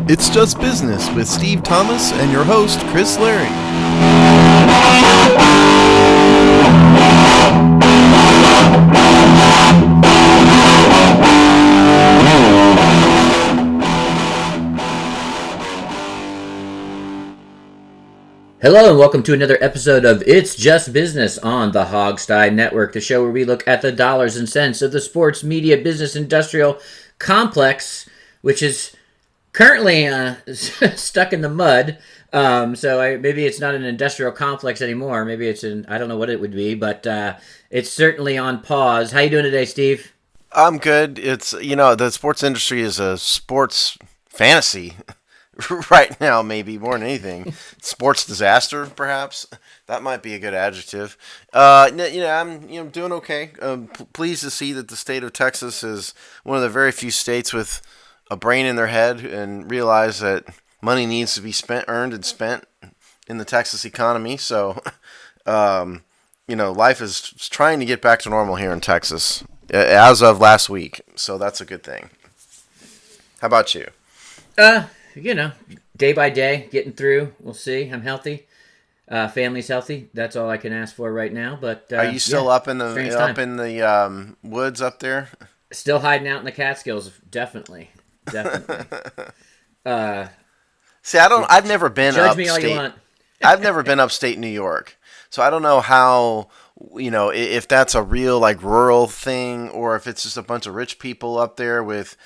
It's Just Business with Steve Thomas and your host, Chris Larry. Hello and welcome to another episode of It's Just Business on the Hogstye Network, the show where we look at the dollars and cents of the sports, media, business, industrial complex, which is currently stuck in the mud. Maybe it's not an industrial complex anymore. Maybe it's I don't know what it would be, but it's certainly on pause. How you doing today, Steve? I'm good. It's, the sports industry is a sports fantasy right now, maybe more than anything. Sports disaster, perhaps. That might be a good adjective. I'm doing okay. Pleased to see that the state of Texas is one of the very few states with a brain in their head and realize that money needs to be earned and spent in the Texas economy. So, life is trying to get back to normal here in Texas as of last week. So that's a good thing. How about you? Day by day, getting through. We'll see. I'm healthy. Family's healthy. That's all I can ask for right now. But are you still up in the woods up there? Still hiding out in the Catskills, definitely. See, I've never been judge me all you want. I've never been upstate New York, so I don't know how, if that's a real rural thing or if it's just a bunch of rich people up there with,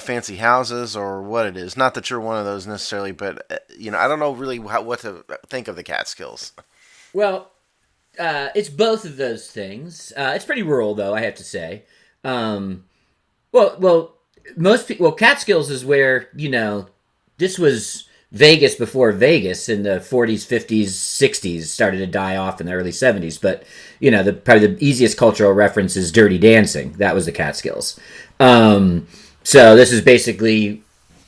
fancy houses or what it is. Not that you're one of those necessarily, but I don't know really what to think of the Catskills. Well, it's both of those things. It's pretty rural, though, I have to say. Catskills is where, this was Vegas before Vegas in the 40s, 50s, 60s, started to die off in the early 70s. But, probably the easiest cultural reference is Dirty Dancing. That was the Catskills. So this is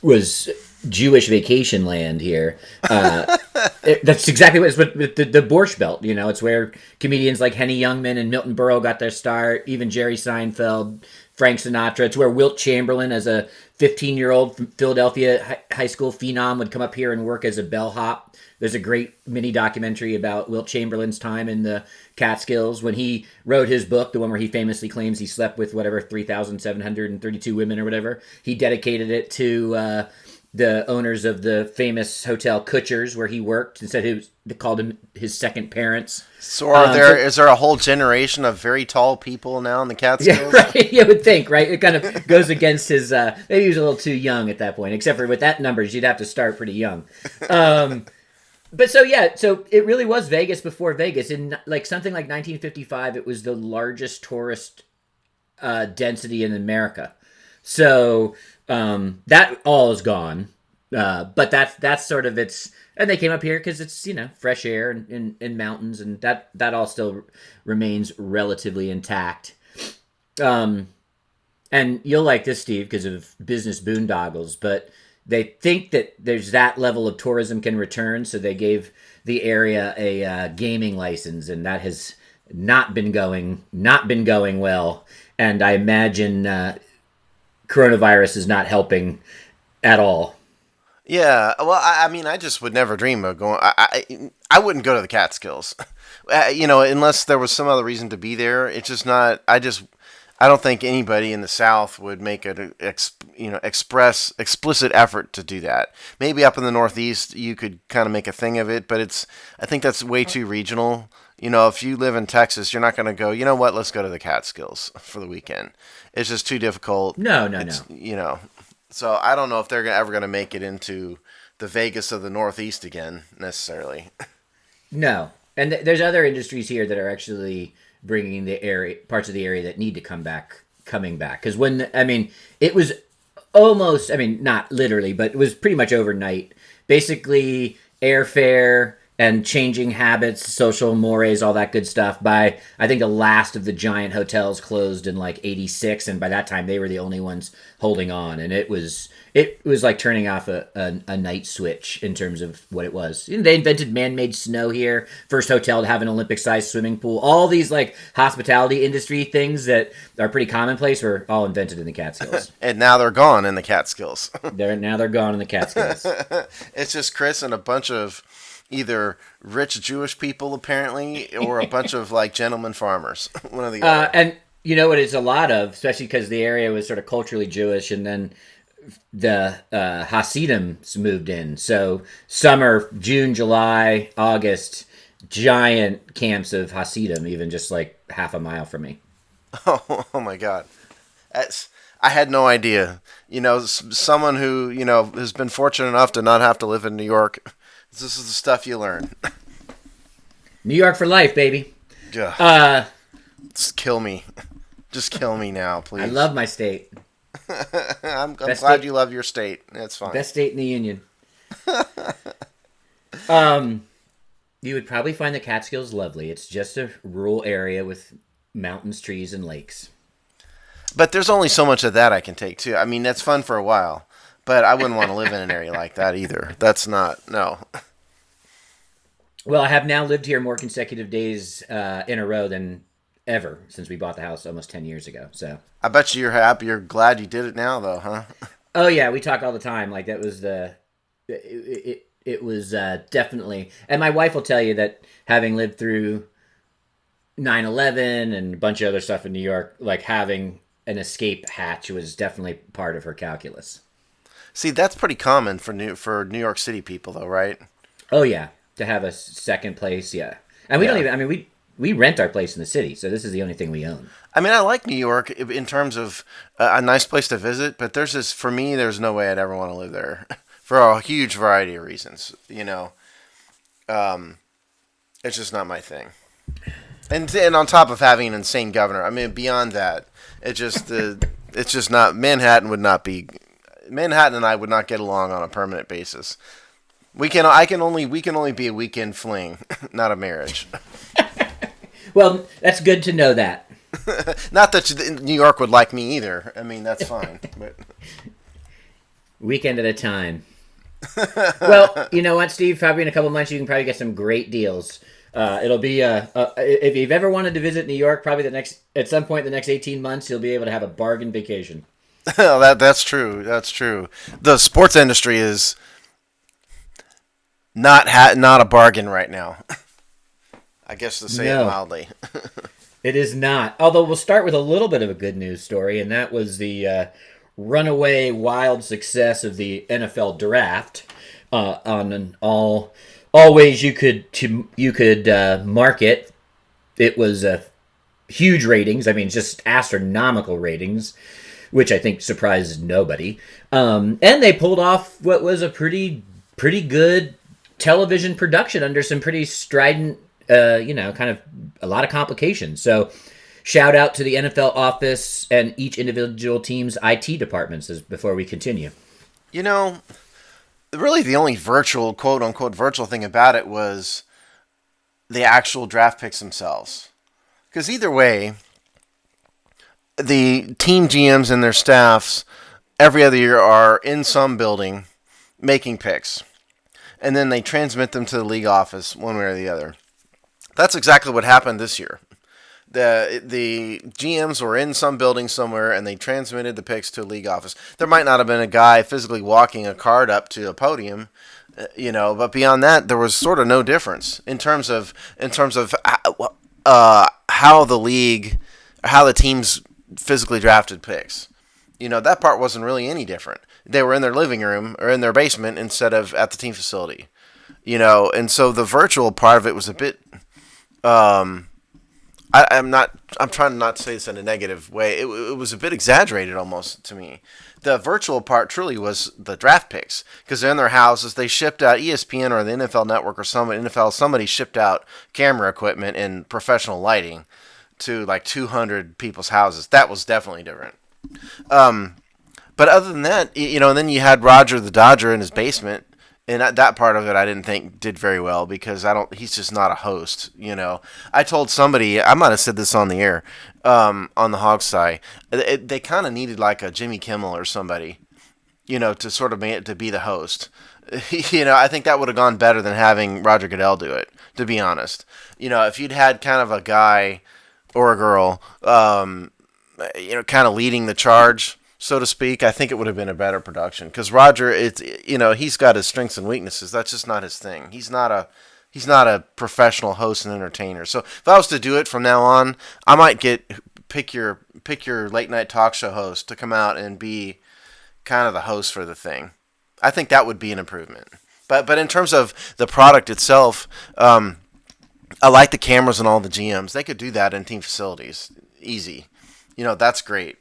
was Jewish vacation land here. That's exactly what it's with the Borscht Belt. It's where comedians like Henny Youngman and Milton Berle got their start. Even Jerry Seinfeld, Frank Sinatra. It's where Wilt Chamberlain, as a 15-year-old from Philadelphia high school phenom, would come up here and work as a bellhop. There's a great mini documentary about Wilt Chamberlain's time in the Catskills when he wrote his book, the one where he famously claims he slept with 3,732 women or whatever. He dedicated it to the owners of the famous Hotel Kutcher's whe worked, and said they called him his second parents. So is there a whole generation of very tall people now in the Catskills? Yeah, right. You would think, right? It kind of goes against his, maybe he was a little too young at that point, except for with that numbers, you'd have to start pretty young. So it really was Vegas before Vegas. In something like 1955, it was the largest tourist density in America. So that all is gone. But that's sort of its, and they came up here because it's, fresh air and mountains, and that all still remains relatively intact. And you'll like this, Steve, because of business boondoggles, but they think that there's that level of tourism can return, so they gave the area a gaming license, and that has not been going well. And I imagine coronavirus is not helping at all. Yeah, well, I just would never dream of going. I wouldn't go to the Catskills, unless there was some other reason to be there. It's just not. I don't think anybody in the South would make an explicit effort to do that. Maybe up in the Northeast you could kind of make a thing of it, but I think that's way too regional. If you live in Texas, you're not going to go, let's go to the Catskills for the weekend. It's just too difficult. No. So I don't know if they're ever going to make it into the Vegas of the Northeast again, necessarily. No. And there's other industries here that are actually bringing parts of the area that need to coming back. Because it was almost, not literally, but it was pretty much overnight. Basically, airfare and changing habits, social mores, all that good stuff. By I think the last of the giant hotels closed in like '86, and by that time they were the only ones holding on, and it was like turning off a night switch in terms of what it was. You know, they invented man-made snow here, first hotel to have an Olympic-sized swimming pool. All these like hospitality industry things that are pretty commonplace were all invented in the Catskills. And now they're gone in the Catskills. They're gone in the Catskills. It's just Chris and a bunch of either rich Jewish people apparently, or a bunch of like gentleman farmers. One of the other. And you know what it's a lot of, especially because the area was sort of culturally Jewish, and then the Hasidims moved in. So summer, June, July, August, giant camps of Hasidim, even just like half a mile from me. Oh my God. I had no idea. Someone who, has been fortunate enough to not have to live in New York. This is the stuff you learn. New York for life, baby. Yeah. Just kill me. Just kill me now, please. I love my state. I'm glad you love your state. That's fine. Best state in the union. You would probably find the Catskills lovely. It's just a rural area with mountains, trees, and lakes. But there's only so much of that I can take, too. I mean, that's fun for a while. But I wouldn't want to live in an area like that either. That's not, no. Well, I have now lived here more consecutive days in a row than ever since we bought the house almost 10 years ago. So I bet you're happy. You're glad you did it now, though, huh? Oh, yeah. We talk all the time. Like, that was it was definitely. And my wife will tell you that having lived through 9/11 and a bunch of other stuff in New York, like having an escape hatch was definitely part of her calculus. See, that's pretty common for New York City people, though, right? Oh yeah, to have a second place, yeah. And we don't even. I mean, we rent our place in the city, so this is the only thing we own. I mean, I like New York in terms of a nice place to visit, but for me, there's no way I'd ever want to live there for a huge variety of reasons. It's just not my thing. And on top of having an insane governor, I mean, beyond that, it's just not. Manhattan and I would not get along on a permanent basis. We can only be a weekend fling, not a marriage. Well, that's good to know that. Not that New York would like me either. I mean, that's fine. But weekend at a time. Well, you know what, Steve? Probably in a couple months you can probably get some great deals. It'll be if you've ever wanted to visit New York, probably at some point in the next 18 months, you'll be able to have a bargain vacation. That's true. That's true. The sports industry is not a bargain right now. I guess to say it mildly. It is not. Although we'll start with a little bit of a good news story, and that was the runaway wild success of the NFL draft on all ways you could market. It was huge ratings. I mean, just astronomical ratings, which I think surprised nobody. And they pulled off what was a pretty good television production under some pretty strident, kind of a lot of complications. So shout out to the NFL office and each individual team's IT departments before we continue. Really the only virtual, quote unquote, virtual thing about it was the actual draft picks themselves. Because either way, the team GMs and their staffs every other year are in some building making picks. And then they transmit them to the league office one way or the other. That's exactly what happened this year. The GMs were in some building somewhere and they transmitted the picks to a league office. There might not have been a guy physically walking a card up to a podium, but beyond that, there was sort of no difference in terms of how the teams physically drafted picks. That part wasn't really any different. They were in their living room or in their basement instead of at the team facility. And so the virtual part of it was a bit. I'm trying not to say this in a negative way. It was a bit exaggerated almost to me. The virtual part truly was the draft picks because they're in their houses. They shipped out ESPN or the NFL Network or somebody shipped out camera equipment and professional lighting to like 200 people's houses. That was definitely different. But other than that, and then you had Roger the Dodger in his basement, And that part of it I didn't think did very well because I don't. He's just not a host. I told somebody I might have said this on the air, on the Hog side. They kind of needed like a Jimmy Kimmel or somebody, to sort of to be the host. I think that would have gone better than having Roger Goodell do it. To be honest, if you'd had kind of a guy or a girl, kind of leading the charge, so to speak, I think it would have been a better production. Because Roger, he's got his strengths and weaknesses. That's just not his thing. He's not a professional host and entertainer. So if I was to do it from now on, I might pick your late night talk show host to come out and be kind of the host for the thing. I think that would be an improvement. But in terms of the product itself, I like the cameras and all the GMs. They could do that in team facilities, easy. That's great.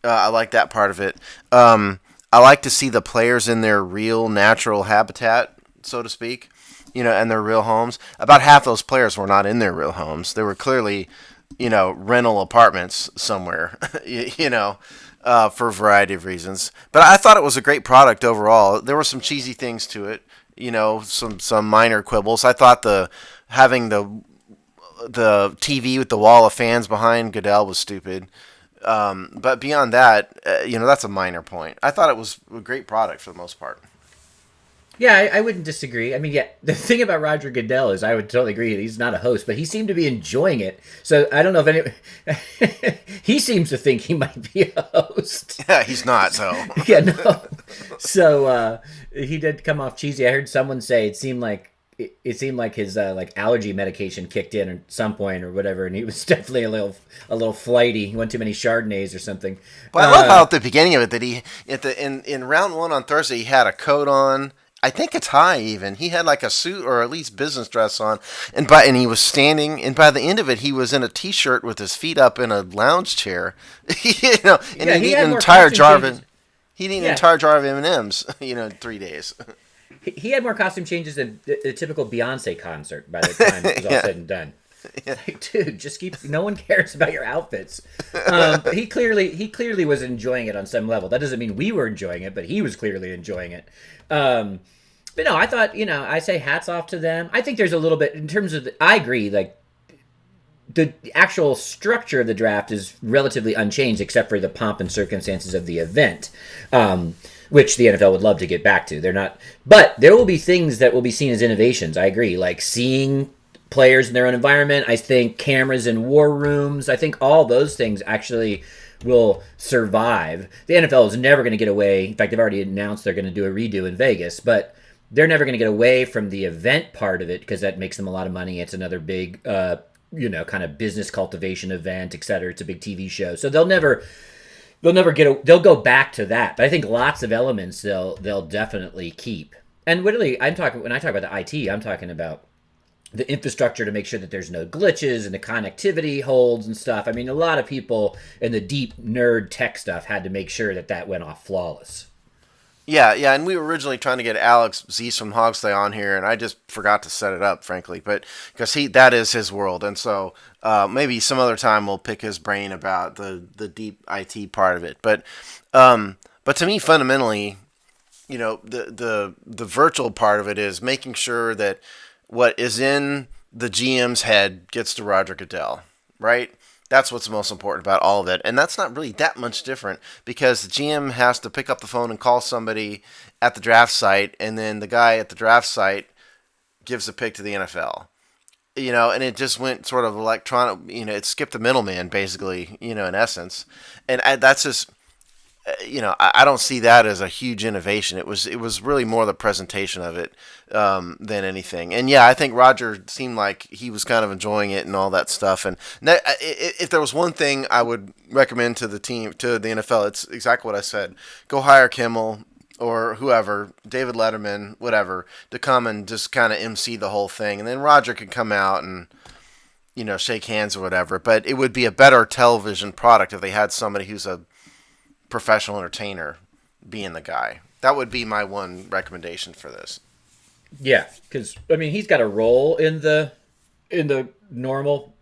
I like that part of it. I like to see the players in their real natural habitat, so to speak, and their real homes. About half those players were not in their real homes. They were clearly, rental apartments somewhere, for a variety of reasons. But I thought it was a great product overall. There were some cheesy things to it, some minor quibbles. I thought having the TV with the wall of fans behind Goodell was stupid. But beyond that, that's a minor point. I thought it was a great product for the most part. Yeah, I wouldn't disagree. I mean, yeah, the thing about Roger Goodell is I would totally agree that he's not a host, but he seemed to be enjoying it. So I don't know if any. He seems to think he might be a host. Yeah, he's not. So Yeah, no. So he did come off cheesy. I heard someone say it seemed like his like allergy medication kicked in at some point or whatever, and he was definitely a little flighty. He went too many Chardonnays or something. But I love how at the beginning of it that he in round one on Thursday he had a coat on. I think a tie even. He had like a suit or at least business dress on, and he was standing. And by the end of it, he was in a t-shirt with his feet up in a lounge chair. And Yeah, he he ate had an more entire costume jar of changes. it. He ate an Yeah, entire jar of M&Ms. In 3 days. he had more costume changes than a typical Beyonce concert by the time it was all Yeah. said and done. Like, dude, just keep. No one cares about your outfits. But he clearly was enjoying it on some level. That doesn't mean we were enjoying it, but he was clearly enjoying it. But no, I thought, I say hats off to them. I think there's a little bit in terms of. I agree. Like the actual structure of the draft is relatively unchanged, except for the pomp and circumstances of the event. Which the NFL would love to get back to. They're not, but there will be things that will be seen as innovations. I agree, like seeing players in their own environment. I think cameras in war rooms. I think all those things actually will survive. The NFL is never going to get away. In fact, they've already announced they're going to do a redo in Vegas, but they're never going to get away from the event part of it because that makes them a lot of money. It's another big, kind of business cultivation event, et cetera. It's a big TV show, so they'll go back to that. But I think lots of elements they'll definitely keep. And literally, when I talk about the IT, I'm talking about the infrastructure to make sure that there's no glitches and the connectivity holds and stuff. I mean, a lot of people in the deep nerd tech stuff had to make sure that went off flawless. Yeah, yeah, and we were originally trying to get Alex Zeese from Hogstay on here, and I just forgot to set it up, frankly. But because that is his world, and so maybe some other time we'll pick his brain about the deep IT part of it. But to me, fundamentally, the virtual part of it is making sure that what is in the GM's head gets to Roger Goodell, right? That's what's most important about all of it. And that's not really that much different because the GM has to pick up the phone and call somebody at the draft site, and then the guy at the draft site gives a pick to the NFL. And it just went sort of electronic, it skipped the middleman, basically, in essence. And that's just, I don't see that as a huge innovation. It was really more the presentation of it than anything. And yeah, I think Roger seemed like he was kind of enjoying it and all that stuff. And if there was one thing I would recommend to the team, to the NFL, it's exactly what I said. Go hire Kimmel or whoever, David Letterman, whatever, to come and just kind of MC the whole thing. And then Roger could come out and shake hands or whatever. But it would be a better television product if they had somebody who's a professional entertainer being the guy. That would be my one recommendation for this. Yeah, because I mean he's got a role in the normal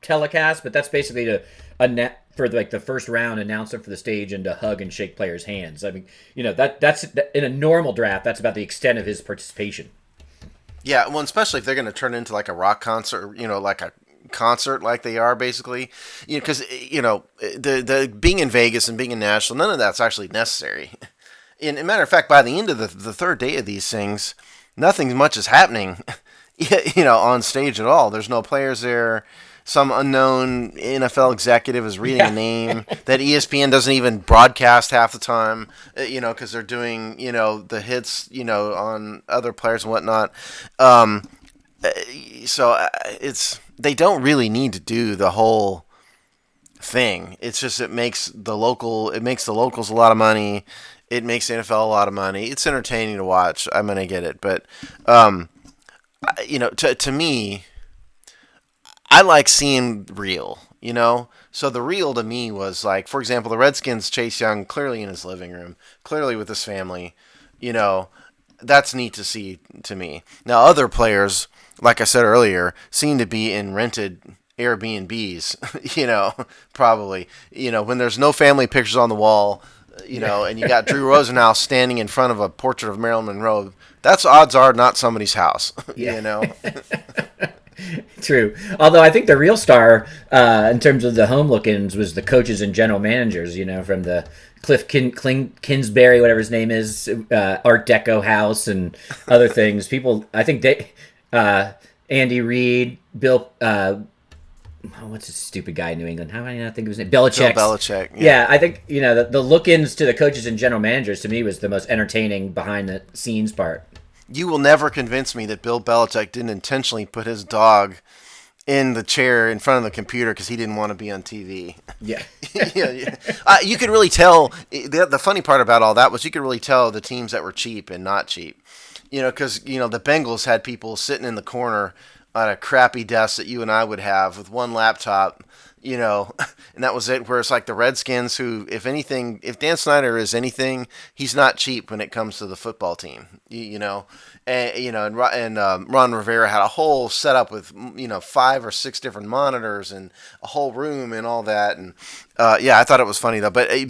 telecast, but that's basically to a net for like the first round, announce them for the stage and to hug and shake players' hands. I mean, that's in a normal draft. That's about the extent of his participation. Yeah, well, especially if they're going to turn into like a rock concert, like a concert like they are basically, because the being in Vegas and being in Nashville, none of that's actually necessary. And, a matter of fact, by the end of the third day of these things, nothing much is happening, on stage at all. There's no players there. Some unknown NFL executive is reading a name that ESPN doesn't even broadcast half the time, because they're doing, the hits, on other players and whatnot. So they don't really need to do the whole thing. It's just it makes the locals a lot of money. It makes the NFL a lot of money. It's entertaining to watch. I'm gonna get it, but to me, I like seeing real. So the real to me was like, for example, the Redskins, Chase Young, clearly in his living room, clearly with his family. That's neat to see to me. Now other players, like I said earlier, seem to be in rented Airbnbs, probably, when there's no family pictures on the wall, and you got Drew Rosenhaus standing in front of a portrait of Marilyn Monroe, that's odds are not somebody's house, True. Although I think the real star, in terms of the home look-ins, was the coaches and general managers, from the Cliff Kingsbury, whatever his name is, Art Deco house and other things. People, I think Andy Reid, Bill, what's this stupid guy in New England? How do I not think of his name? Belichick. Bill Belichick. Yeah, I think, the look-ins to the coaches and general managers, to me, was the most entertaining behind-the-scenes part. You will never convince me that Bill Belichick didn't intentionally put his dog in the chair in front of the computer because he didn't want to be on TV. Yeah. You could really tell. The funny part about all that was you could really tell the teams that were cheap and not cheap. Because, the Bengals had people sitting in the corner on a crappy desk that you and I would have with one laptop, and that was it. Where it's like the Redskins, who, if Dan Snyder is anything, he's not cheap when it comes to the football team, and Ron Rivera had a whole setup with 5 or 6 different monitors and a whole room and all that, and I thought it was funny though. But I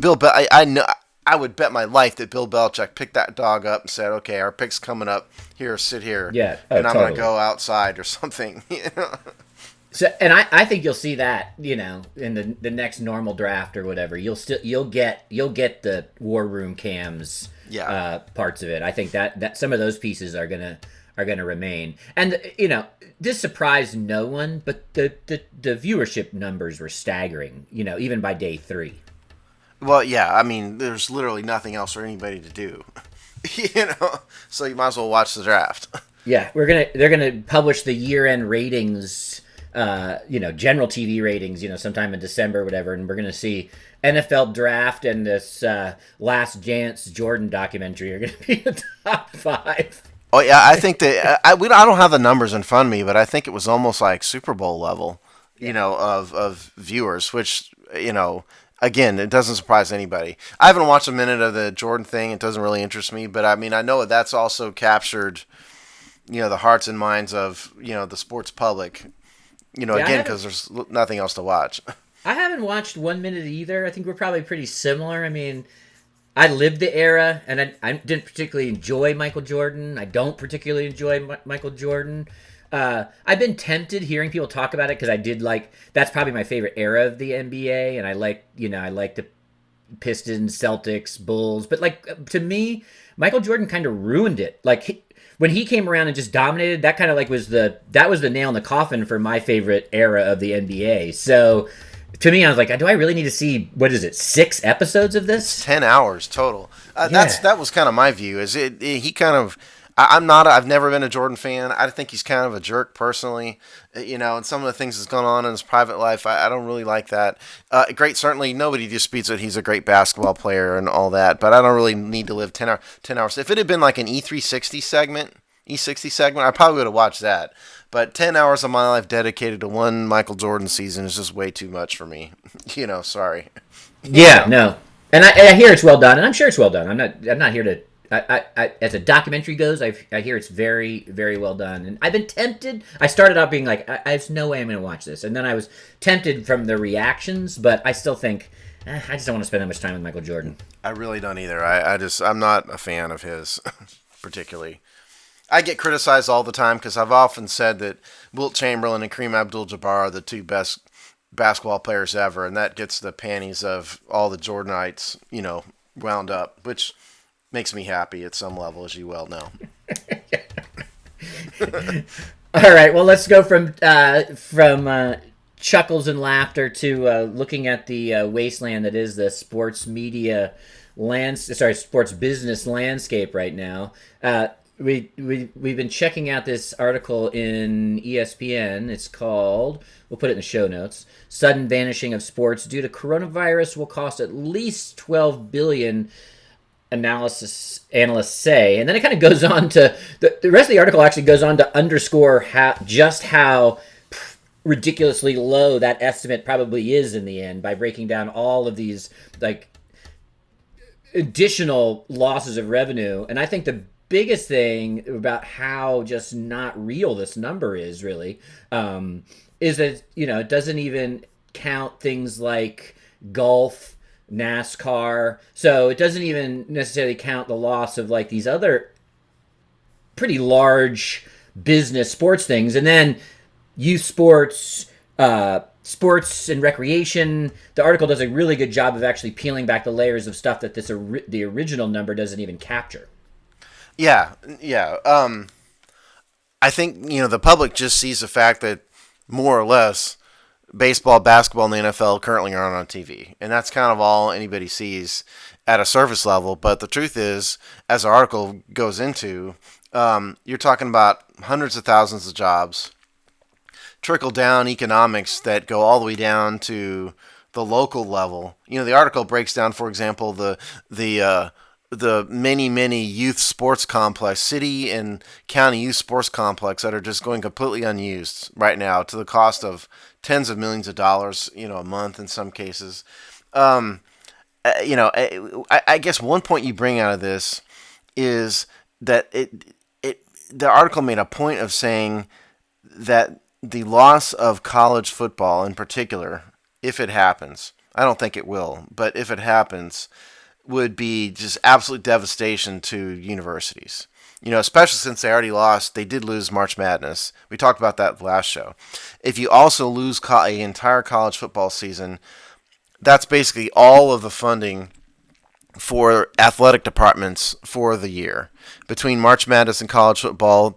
know. I would bet my life that Bill Belichick picked that dog up and said, "Okay, our pick's coming up. Here, sit here, and I'm totally going to go outside or something." So, and I think you'll see that, in the next normal draft or whatever. You'll get the war room cams, parts of it. I think that some of those pieces are gonna remain. And this surprised no one, but the viewership numbers were staggering. Even by day 3. Well, yeah, I mean, there's literally nothing else for anybody to do, so you might as well watch the draft. Yeah, they're gonna publish the year-end ratings, general TV ratings, sometime in December or whatever, and we're gonna see NFL draft and this Last Dance Jordan documentary are gonna be the top 5. Oh yeah, I think that I don't have the numbers in front of me, but I think it was almost like Super Bowl level, of viewers, which Again, it doesn't surprise anybody. I haven't watched a minute of the Jordan thing. It doesn't really interest me. But, I mean, I know that's also captured, the hearts and minds of, the sports public, again, because there's nothing else to watch. I haven't watched 1 minute either. I think we're probably pretty similar. I mean, I lived the era, and I didn't particularly enjoy Michael Jordan. I don't particularly enjoy Michael Jordan. I've been tempted hearing people talk about it because I did that's probably my favorite era of the NBA, and I like the Pistons, Celtics, Bulls, but to me, Michael Jordan kind of ruined it. When he came around and just dominated, that kind of was the nail in the coffin for my favorite era of the NBA. So to me, I was like, do I really need to see, what is it, 6 episodes of this? 10 hours total. That was kind of my view. He kind of. I've never been a Jordan fan. I think he's kind of a jerk personally, and some of the things that's gone on in his private life, I don't really like that. Certainly nobody disputes that he's a great basketball player and all that, but I don't really need to live 10 hours. If it had been like an E360 segment, I probably would have watched that. But 10 hours of my life dedicated to one Michael Jordan season is just way too much for me. Sorry. Yeah, no. And I hear it's well done, and I'm sure it's well done. I'm not here to as a documentary goes, I hear it's very, very well done. And I've been tempted. I started out being like, there's no way I'm going to watch this. And then I was tempted from the reactions, but I still think, I just don't want to spend that much time with Michael Jordan. I really don't either. I'm not a fan of his particularly. I get criticized all the time because I've often said that Wilt Chamberlain and Kareem Abdul-Jabbar are the two best basketball players ever, and that gets the panties of all the Jordanites, wound up, which makes me happy at some level, as you well know. All right, well, let's go from chuckles and laughter to looking at the wasteland that is the sports media sports business landscape right now. We've been checking out this article in ESPN. It's called, we'll put it in the show notes, "Sudden Vanishing of Sports Due to Coronavirus Will Cost at Least $12 billion, analysts say." And then it kind of goes on to, the rest of the article actually goes on to underscore how ridiculously low that estimate probably is in the end by breaking down all of these like additional losses of revenue. And I think the biggest thing about how just not real this number is really is that it doesn't even count things like golf, NASCAR, so it doesn't even necessarily count the loss of like these other pretty large business sports things. And then youth sports, sports and recreation, the article does a really good job of actually peeling back the layers of stuff that the original number doesn't even capture. Yeah. I think the public just sees the fact that more or less baseball, basketball, and the NFL currently aren't on TV, and that's kind of all anybody sees at a surface level. But the truth is, as the article goes into, you're talking about hundreds of thousands of jobs, trickle down economics that go all the way down to the local level. The article breaks down, for example, the many youth sports complex, city and county youth sports complex that are just going completely unused right now to the cost of tens of millions of dollars, a month in some cases. I guess one point you bring out of this is that the article made a point of saying that the loss of college football in particular, if it happens, I don't think it will, but if it happens, would be just absolute devastation to universities. Especially since they did lose March Madness. We talked about that last show. If you also lose an entire college football season, that's basically all of the funding for athletic departments for the year. Between March Madness and college football,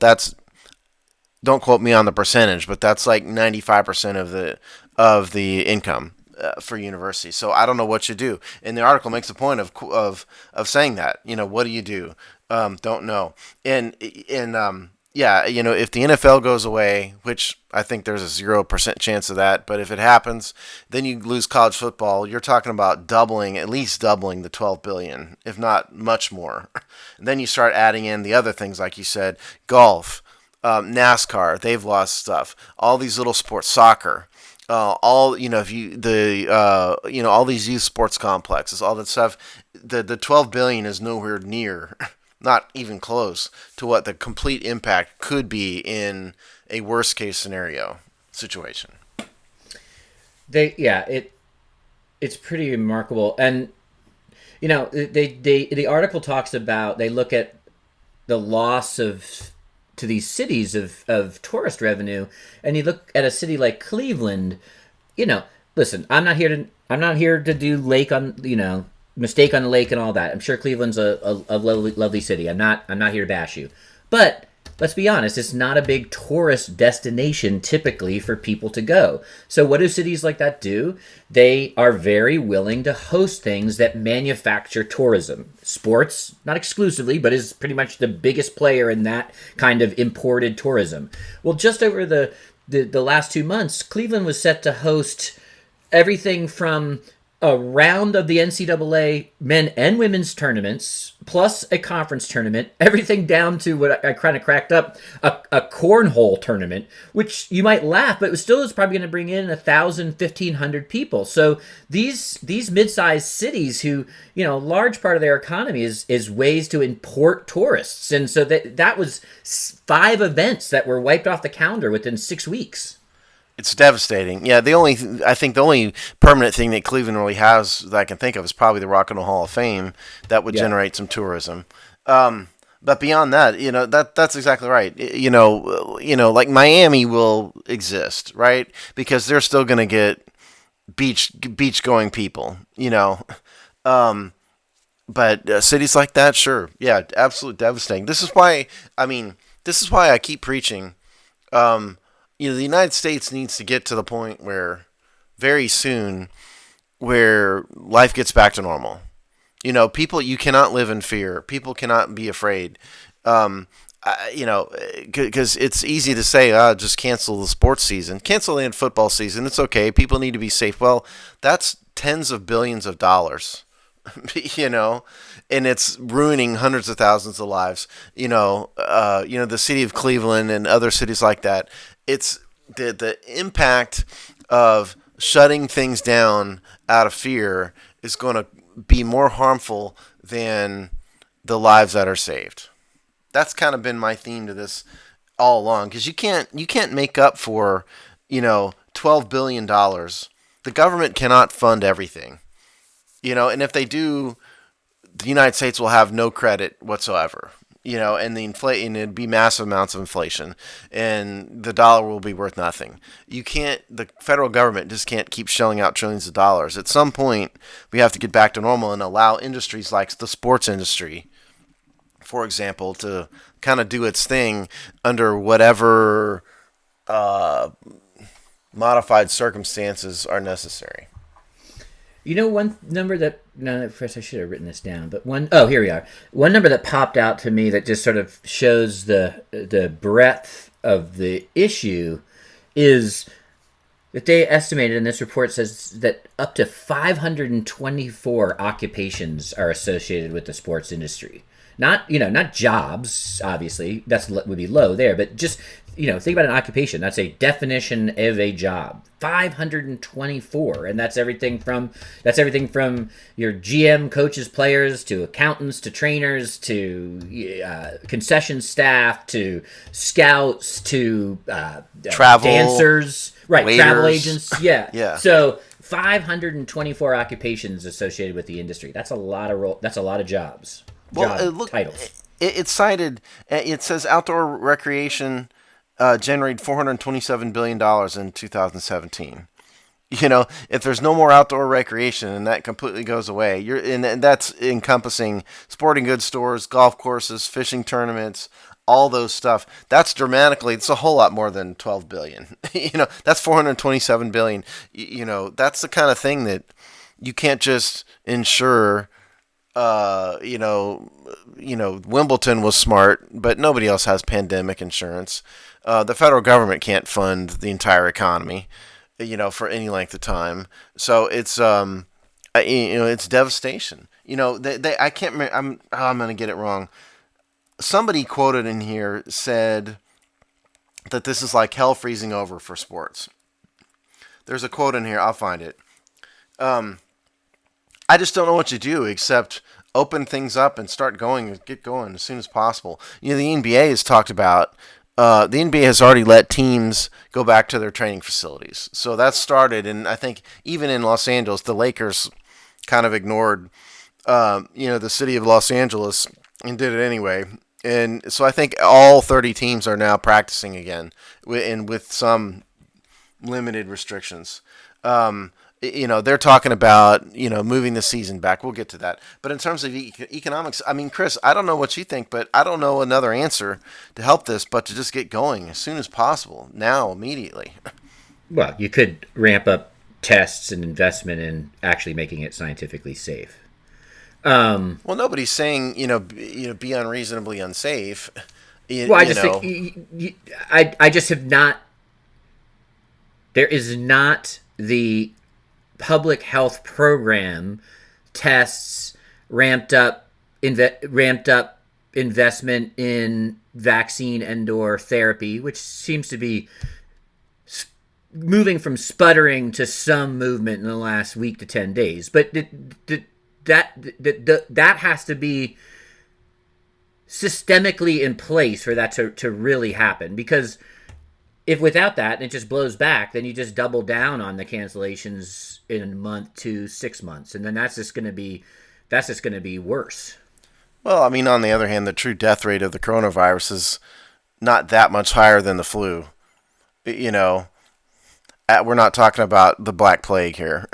don't quote me on the percentage, but that's like 95% of the income for universities. So I don't know what you do. And the article makes a point of saying that. What do you do? Don't know. And if the NFL goes away, which I think there's a 0% chance of that, but if it happens, then you lose college football. You're talking about at least doubling the 12 billion, if not much more. And then you start adding in the other things, like you said, golf, NASCAR. They've lost stuff. All these little sports, soccer. All these youth sports complexes, all that stuff, the 12 billion is nowhere near, not even close to what the complete impact could be in a worst case scenario situation. It's pretty remarkable, and the article talks about, they look at the loss to these cities of tourist revenue, and you look at a city like Cleveland. Listen, I'm not here to do lake on mistake on the lake and all that. I'm sure Cleveland's a lovely city. I'm not here to bash you, but let's be honest, it's not a big tourist destination typically for people to go. So what do cities like that do? They are very willing to host things that manufacture tourism. Sports, not exclusively, but is pretty much the biggest player in that kind of imported tourism. Well, just over the last 2 months, Cleveland was set to host everything from a round of the NCAA men and women's tournaments, plus a conference tournament, everything down to what I kind of cracked up, a cornhole tournament, which you might laugh, but it was still is probably going to bring in 1,000, 1,500 people. So these mid-sized cities who, a large part of their economy is ways to import tourists. And so that was 5 events that were wiped off the calendar within 6 weeks. It's devastating. Yeah, I think the only permanent thing that Cleveland really has that I can think of is probably the Rock and Roll Hall of Fame that would Yeah. generate some tourism. But beyond that, that's exactly right. Like Miami will exist, right? Because they're still going to get beach going people. Um, but cities like that, sure, yeah, absolutely devastating. This is why I keep preaching. Um, the United States needs to get to the point where very soon where life gets back to normal. People, you cannot live in fear. People cannot be afraid. Um, because it's easy to say, just cancel the sports season, cancel the football season. It's okay. People need to be safe. Well, that's tens of billions of dollars, and it's ruining hundreds of thousands of lives. The city of Cleveland and other cities like that. It's the impact of shutting things down out of fear is going to be more harmful than the lives that are saved. That's kind of been my theme to this all along because you can't make up for $12 billion. The government cannot fund everything, and if they do, the United States will have no credit whatsoever. And it'd be massive amounts of inflation, and the dollar will be worth nothing. The federal government just can't keep shelling out trillions of dollars. At some point, we have to get back to normal and allow industries like the sports industry, for example, to kind of do its thing under whatever modified circumstances are necessary. One number that no, first I should have written this down, but oh, here we are. One number that popped out to me that just sort of shows the breadth of the issue is that they estimated, and this report says that up to 524 occupations are associated with the sports industry. Not jobs, obviously, would be low there, but just think about an occupation. That's a definition of a job. 524, and that's everything from your GM, coaches, players, to accountants, to trainers, to concession staff, to scouts, to Travel, dancers, right? waiters. Travel agents, yeah, Yeah. So 524 occupations associated with the industry. That's a lot of That's a lot of jobs. Titles. It cited. It says outdoor recreation generated $427 billion in 2017. If there's no more outdoor recreation and that completely goes away, and that's encompassing sporting goods stores, golf courses, fishing tournaments, all those stuff. That's dramatically. It's a whole lot more than 12 billion. That's 427 billion. That's the kind of thing that you can't just insure. Wimbledon was smart, but nobody else has pandemic insurance. The federal government can't fund the entire economy, for any length of time. So it's devastation. I can't remember. I'm going to get it wrong. Somebody quoted in here said that this is like hell freezing over for sports. There's a quote in here. I'll find it. I just don't know what you do except open things up and get going as soon as possible. The NBA has talked about. The NBA has already let teams go back to their training facilities. So that's started, and I think even in Los Angeles, the Lakers kind of ignored, the city of Los Angeles and did it anyway. And so I think all 30 teams are now practicing again, and with some limited restrictions. They're talking about, moving the season back. We'll get to that. But in terms of economics, Chris, I don't know what you think, but I don't know another answer to help this but to just get going as soon as possible, now, immediately. Well, you could ramp up tests and investment in actually making it scientifically safe. Well, nobody's saying, be unreasonably unsafe. I just think I just have not. There is not the public health program, tests, ramped up investment in vaccine and/or therapy, which seems to be moving from sputtering to some movement in the last week to 10 days. But that has to be systemically in place for that to really happen. Because if without that, and it just blows back, then you just double down on the cancellations in a month to 6 months. And then that's just going to be worse. Well, I mean, on the other hand, the true death rate of the coronavirus is not that much higher than the flu. You know, we're not talking about the Black Plague here.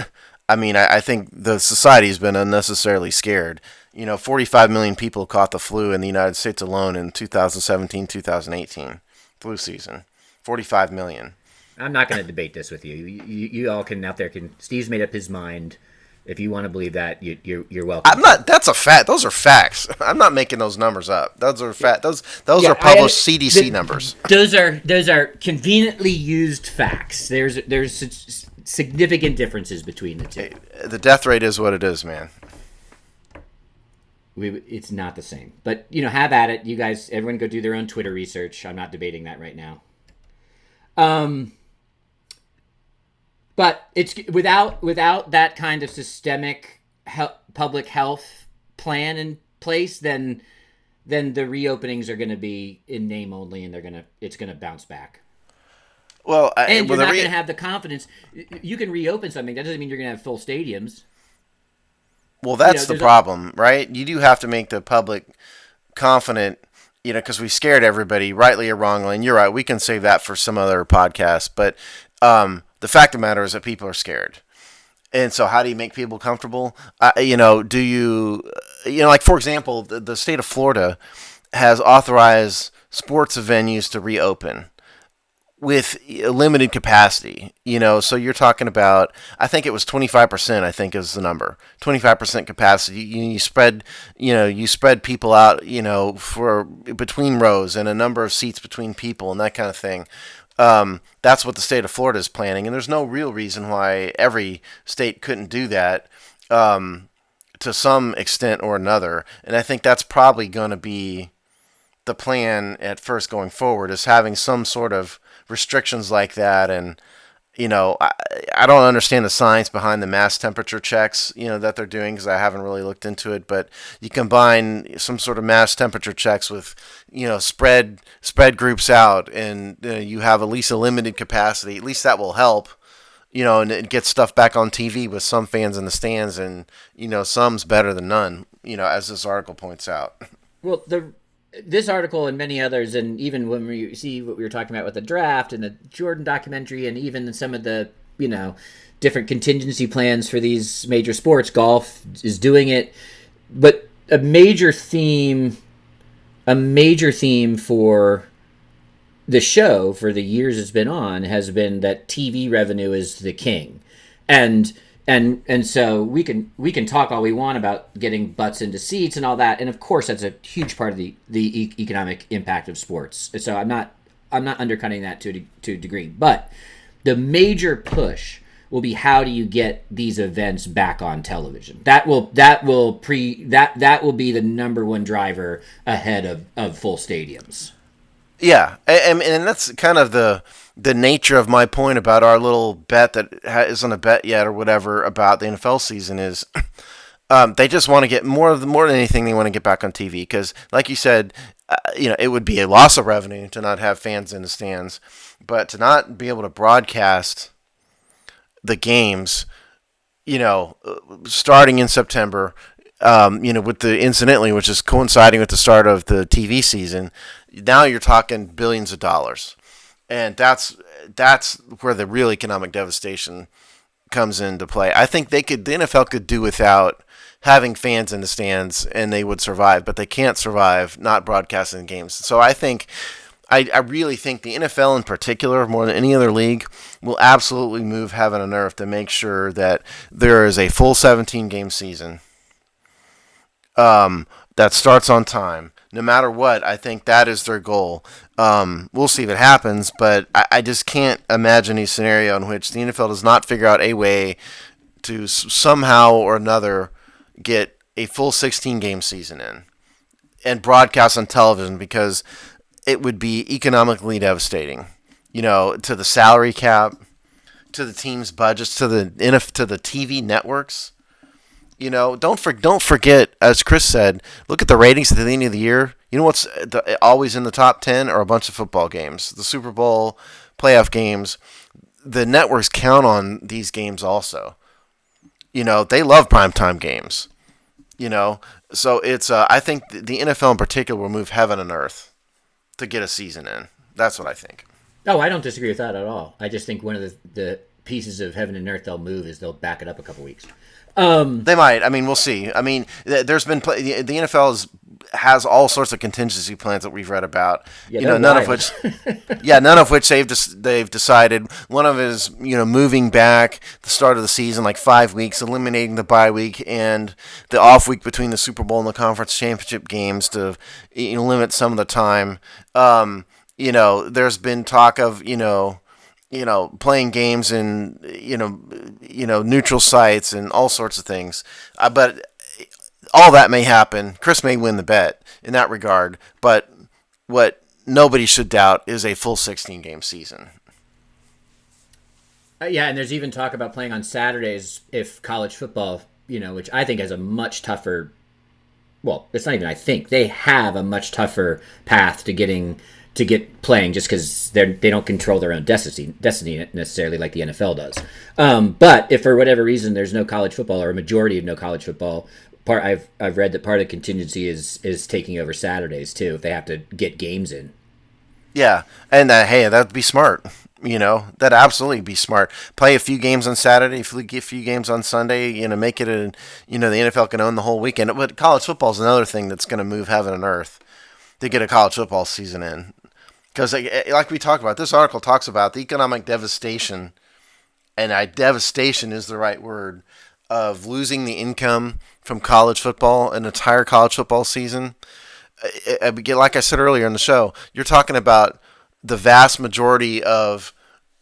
I mean, I think the society's been unnecessarily scared. 45 million people caught the flu in the United States alone in 2017, 2018 flu season. 45 million. I'm not going to debate this with you. You all can out there Steve's made up his mind. If you want to believe that, you're welcome. I'm not. That's a fact. Those are facts. I'm not making those numbers up. Those are fact. Those are published CDC numbers. Those are conveniently used facts. There's significant differences between the two. The death rate is what it is, man. It's not the same. But have at it. You guys, everyone, go do their own Twitter research. I'm not debating that right now. But it's without that kind of systemic public health plan in place, then the reopenings are going to be in name only, and it's going to bounce back. Well, and you're not going to have the confidence. You can reopen something. That doesn't mean you're going to have full stadiums. Well, that's the problem, right? You do have to make the public confident, because we scared everybody, rightly or wrongly. And you're right, we can save that for some other podcast. But the fact of the matter is that people are scared. And so how do you make people comfortable? Do you, like, for example, the state of Florida has authorized sports venues to reopen with a limited capacity, so you're talking about, I think it was 25%, I think is the number, 25% capacity. You spread people out, for between rows and a number of seats between people and that kind of thing. That's what the state of Florida is planning, and there's no real reason why every state couldn't do that to some extent or another. And I think that's probably going to be the plan at first going forward, is having some sort of restrictions like that. And I don't understand the science behind the mass temperature checks that they're doing, because I haven't really looked into it. But you combine some sort of mass temperature checks with spread groups out, and you have at least a limited capacity. At least that will help, and get stuff back on TV with some fans in the stands, and some's better than none, as this article points out. Well, this article and many others, and even when we see what we were talking about with the draft and the Jordan documentary, and even some of the different contingency plans for these major sports, golf is doing it. But a major theme for the show for the years it's been on has been that TV revenue is the king, and so we can talk all we want about getting butts into seats and all that, and of course that's a huge part of the economic impact of sports. So I'm not undercutting that to a degree, but the major push will be, how do you get these events back on television? That will be the number one driver ahead of full stadiums. Yeah, and that's kind of the nature of my point about our little bet that isn't a bet yet or whatever about the NFL season is they just want to get more than anything, they want to get back on TV, because like you said, it would be a loss of revenue to not have fans in the stands, but to not be able to broadcast the games, starting in September, with the incidentally, which is coinciding with the start of the TV season, now you're talking billions of dollars. And that's where the real economic devastation comes into play. I think the NFL could do without having fans in the stands, and they would survive, but they can't survive not broadcasting games. So I really think the NFL in particular, more than any other league, will absolutely move heaven and earth to make sure that there is a full 17-game season that starts on time. No matter what, I think that is their goal. We'll see if it happens, but I just can't imagine a scenario in which the NFL does not figure out a way to somehow or another get a full 16 game season in and broadcast on television, because it would be economically devastating, to the salary cap, to the team's budgets, to the TV networks. Don't forget, as Chris said, look at the ratings at the end of the year. You know what's always in the top 10 are a bunch of football games, the Super Bowl, playoff games. The networks count on these games also. They love primetime games. So it's I think the NFL in particular will move heaven and earth to get a season in. That's what I think. Oh, I don't disagree with that at all. I just think one of the pieces of heaven and earth they'll move is they'll back it up a couple weeks. They might. I mean, we'll see. I mean, there's been the NFL has all sorts of contingency plans that we've read about. Yeah, none of which they've decided. One of it is moving back the start of the season like 5 weeks, eliminating the bye week and the off week between the Super Bowl and the conference championship games to limit some of the time. There's been talk of playing games in neutral sites and all sorts of things, but all that may happen. Chris may win the bet in that regard, but what nobody should doubt is a full 16 game season. Yeah, and there's even talk about playing on Saturdays if college football, which I think has a much tougher. Well, it's not even I think they have a much tougher path to get playing, just because they don't control their own destiny necessarily like the NFL does. But if for whatever reason there's no college football, or a majority of no college football, I've read that part of the contingency is taking over Saturdays too, if they have to get games in. Yeah, and hey, that'd be smart. That'd absolutely be smart. Play a few games on Saturday, a few games on Sunday. Make it the NFL can own the whole weekend. But college football is another thing that's going to move heaven and earth to get a college football season in. Because, like we talked about, this article talks about the economic devastation, and devastation is the right word, of losing the income from college football, an entire college football season. Like I said earlier in the show, you're talking about the vast majority of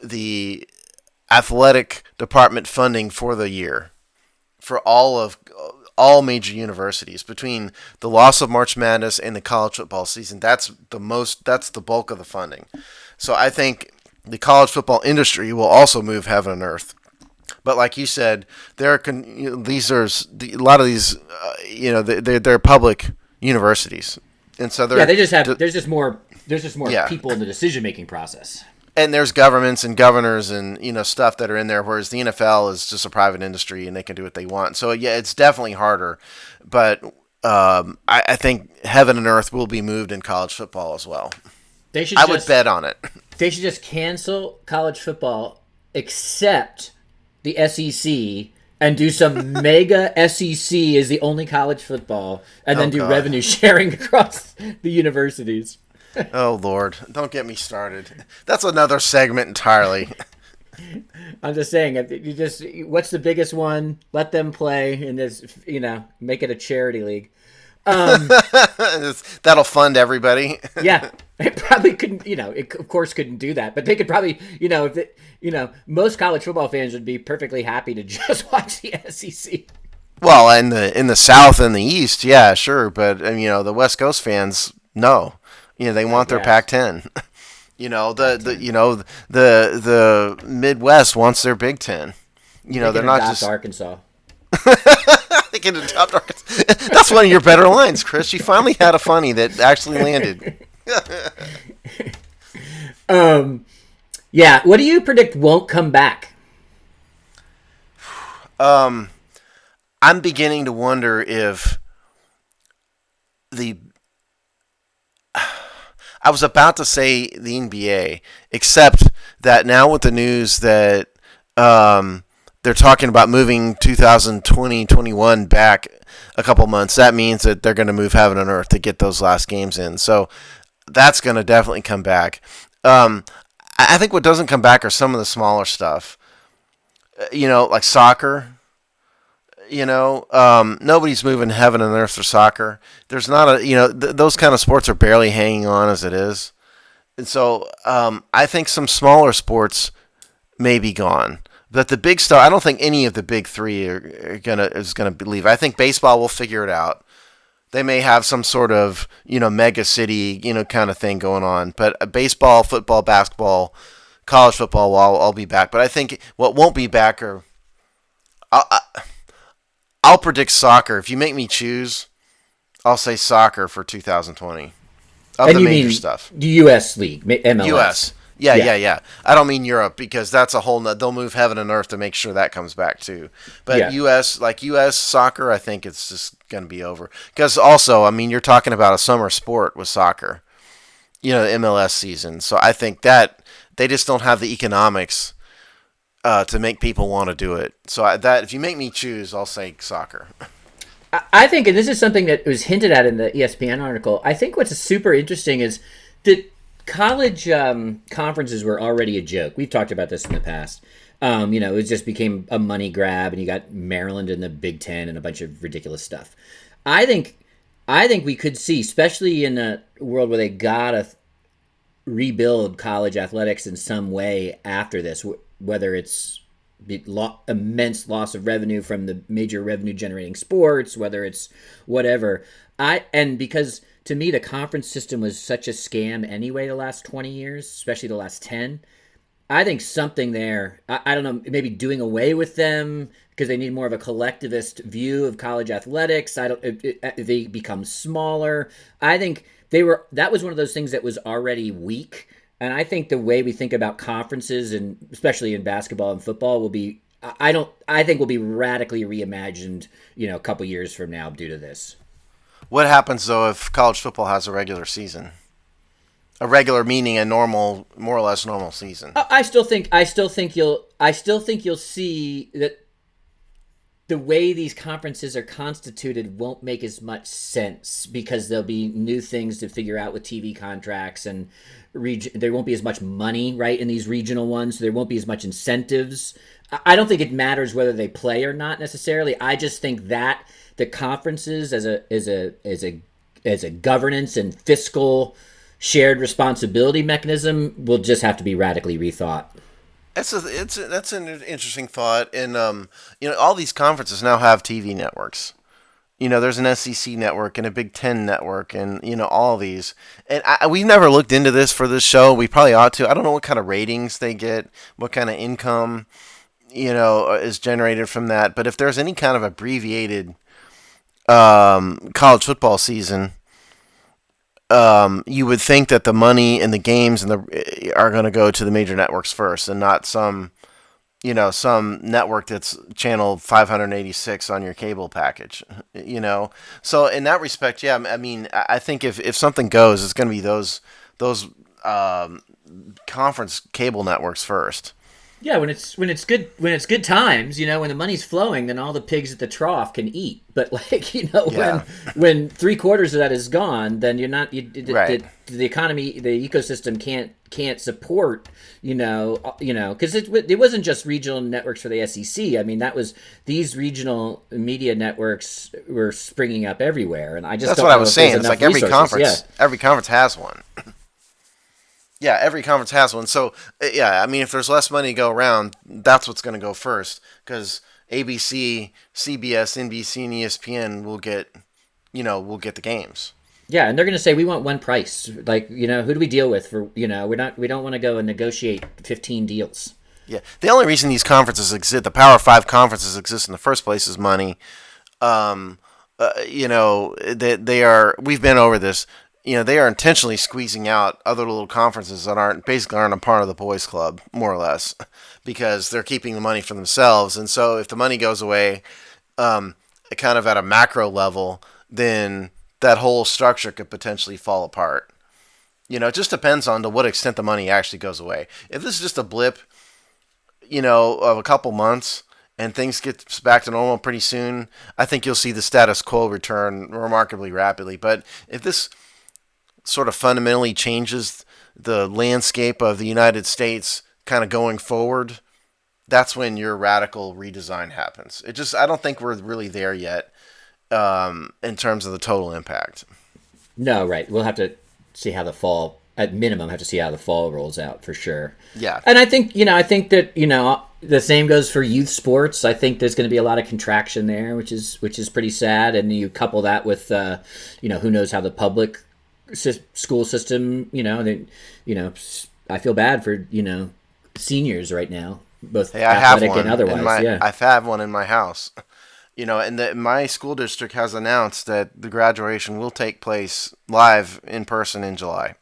the athletic department funding for the year for all major universities. Between the loss of March Madness and the college football season, that's the bulk of the funding. So I think the college football industry will also move heaven and earth. But like you said, they're public universities, and so there's just more people in the decision making process. And there's governments and governors and stuff that are in there, whereas the NFL is just a private industry and they can do what they want. So yeah, it's definitely harder, but I think heaven and earth will be moved in college football as well. I would bet on it. They should just cancel college football, except the SEC, and do some mega SEC is the only college football, and then do revenue sharing across the universities. Oh, Lord. Don't get me started. That's another segment entirely. I'm just saying, what's the biggest one? Let them play, and make it a charity league. That'll fund everybody. Yeah. It probably couldn't, it of course couldn't do that, but they could probably, most college football fans would be perfectly happy to just watch the SEC. Well, in the South and the East, yeah, sure, but the West Coast fans, no. They want their Pac-10. The Midwest wants their Big Ten. They're not just Arkansas. They can adopt Arkansas. That's one of your better lines, Chris. You finally had a funny that actually landed. Yeah. What do you predict won't come back? I'm beginning to wonder if I was about to say the NBA, except that now with the news that they're talking about moving 2020-21 back a couple months, that means that they're going to move heaven and earth to get those last games in. So that's going to definitely come back. I think what doesn't come back are some of the smaller stuff, like soccer. Nobody's moving heaven and earth for soccer. There's not those kind of sports are barely hanging on as it is. And so I think some smaller sports may be gone. But the big star, I don't think any of the big three is gonna leave. I think baseball will figure it out. They may have some sort of mega city kind of thing going on, but baseball, football, basketball, college football will all be back. But I think what won't be back are I'll predict soccer. If you make me choose, I'll say soccer for 2020 of And the you major mean stuff. the U.S. League, MLS? U.S. Yeah, Yeah, yeah, yeah. I don't mean Europe because that's a whole. They'll move heaven and earth to make sure that comes back too. But yeah. U.S. soccer, I think it's just going to be over. Because also, I mean, you're talking about a summer sport with soccer. The MLS season. So I think that they just don't have the economics to make people want to do it. So that if you make me choose, I'll say soccer. I think, and this is something that was hinted at in the ESPN article. I think what's super interesting is that college conferences were already a joke. We've talked about this in the past. It just became a money grab, and you got Maryland and the Big Ten and a bunch of ridiculous stuff. I think we could see, especially in a world where they gotta rebuild college athletics in some way after this, whether it's the immense loss of revenue from the major revenue generating sports, whether it's whatever. Because to me the conference system was such a scam anyway the last 20 years, especially the last 10. I think something there, I don't know, maybe doing away with them because they need more of a collectivist view of college athletics. They become smaller. I think that was one of those things that was already weak. And I think the way we think about conferences, and especially in basketball and football, will be, I think will be radically reimagined, a couple years from now due to this. What happens though if college football has a regular season? A regular meaning a normal, more or less normal season. I still think you'll see that the way these conferences are constituted won't make as much sense because there'll be new things to figure out with TV contracts, and there won't be as much money, right, in these regional ones. So there won't be as much incentives. I don't think it matters whether they play or not necessarily. I just think that the conferences as a governance and fiscal shared responsibility mechanism will just have to be radically rethought. That's an interesting thought, and all these conferences now have TV networks. There's an SEC network and a Big Ten network, and all these. And we've never looked into this for this show. We probably ought to. I don't know what kind of ratings they get, what kind of income, is generated from that. But if there's any kind of abbreviated college football season, you would think that the money and the games are going to go to the major networks first, and not some network that's channel 586 on your cable package. So in that respect, yeah, I mean, I think if something goes, it's going to be those conference cable networks first. Yeah, when it's good times, when the money's flowing, then all the pigs at the trough can eat. But Yeah. when 3/4 of that is gone, then you're not Right. the economy, the ecosystem can't support because it wasn't just regional networks for the SEC. I mean, these regional media networks were springing up everywhere, and I just That's don't what I know was if there's saying. It's enough like every resources. conference, every conference has one. Yeah, every conference has one. So, yeah, I mean, if there's less money to go around, that's what's going to go first. Because ABC, CBS, NBC, and ESPN will get the games. Yeah, and they're going to say we want one price. Like, who do we deal with for, we don't want to go and negotiate 15 deals. Yeah, the only reason these conferences exist, the Power Five conferences exist in the first place, is money. They are. We've been over this. They are intentionally squeezing out other little conferences that aren't a part of the boys' club, more or less, because they're keeping the money for themselves. And so, if the money goes away, kind of at a macro level, then that whole structure could potentially fall apart. It just depends on to what extent the money actually goes away. If this is just a blip, of a couple months, and things get back to normal pretty soon, I think you'll see the status quo return remarkably rapidly. But if this sort of fundamentally changes the landscape of the United States kind of going forward, that's when your radical redesign happens. I don't think we're really there yet in terms of the total impact. No, right. We'll have to see how the fall, at minimum, have to see how the fall rolls out for sure. Yeah. And I think that, The same goes for youth sports. I think there's going to be a lot of contraction there, which is pretty sad. And you couple that with, who knows how the public school system, I feel bad for seniors right now, both Hey, I have athletic and one in otherwise. my. Yeah. I have one in my house. And my school district has announced that the graduation will take place live in person in July,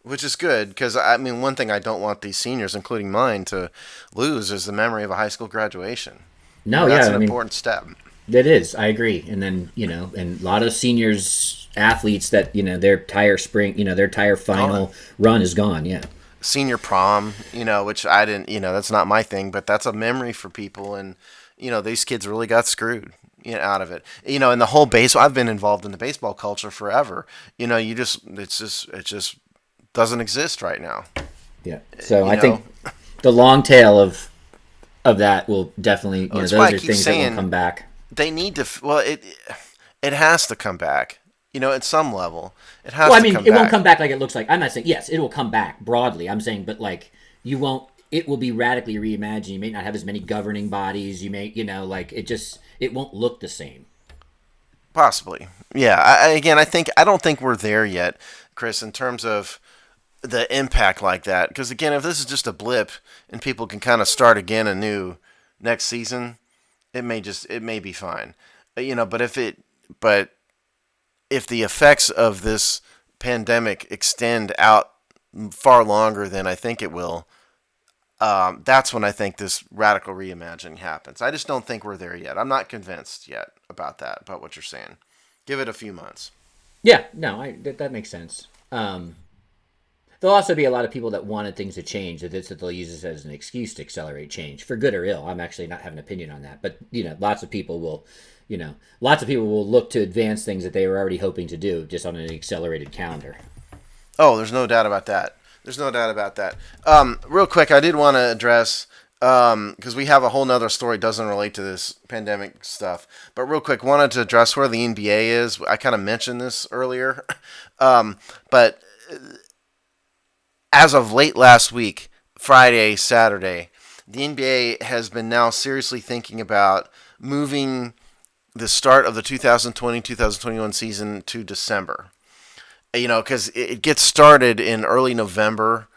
which is good because I mean, one thing I don't want these seniors, including mine, to lose is the memory of a high school graduation. No, yeah, That's I an mean, important step. that is. I agree. And then and a lot of seniors athletes that their tire spring, their tire Gone. final run is gone. Yeah. Senior prom, which I didn't, that's not my thing, but that's a memory for people, and these kids really got screwed, out of it. And the whole base. I've been involved in the baseball culture forever. It just doesn't exist right now. Yeah. So You I know, think the long tail of that will definitely, that's those why I are keep things that will saying come back. they need to. Well, it has to come back. At some level, it has Well, I to mean, come it won't come back. back like it looks like. I'm not saying yes, it will come back broadly. I'm saying, but like you won't. It will be radically reimagined. You may not have as many governing bodies. You may, like it won't look the same. Possibly, yeah. Again, I don't think we're there yet, Chris, in terms of the impact like that. Because again, if this is just a blip and people can kind of start again anew next season, it may be fine. But if the effects of this pandemic extend out far longer than I think it will, that's when I think this radical reimagining happens. I just don't think we're there yet. I'm not convinced yet about what you're saying. Give it a few months. Yeah, no, that makes sense. There'll also be a lot of people that wanted things to change. That they'll use this as an excuse to accelerate change, for good or ill. I'm actually not having an opinion on that, but lots of people will look to advance things that they were already hoping to do just on an accelerated calendar. Oh, there's no doubt about that. There's no doubt about that. Real quick, I did want to address because we have a whole nother story doesn't relate to this pandemic stuff. But real quick, wanted to address where the NBA is. I kind of mentioned this earlier, but as of late last week, Friday, Saturday, the NBA has been now seriously thinking about moving the start of the 2020-2021 season to December. Because it gets started in early November,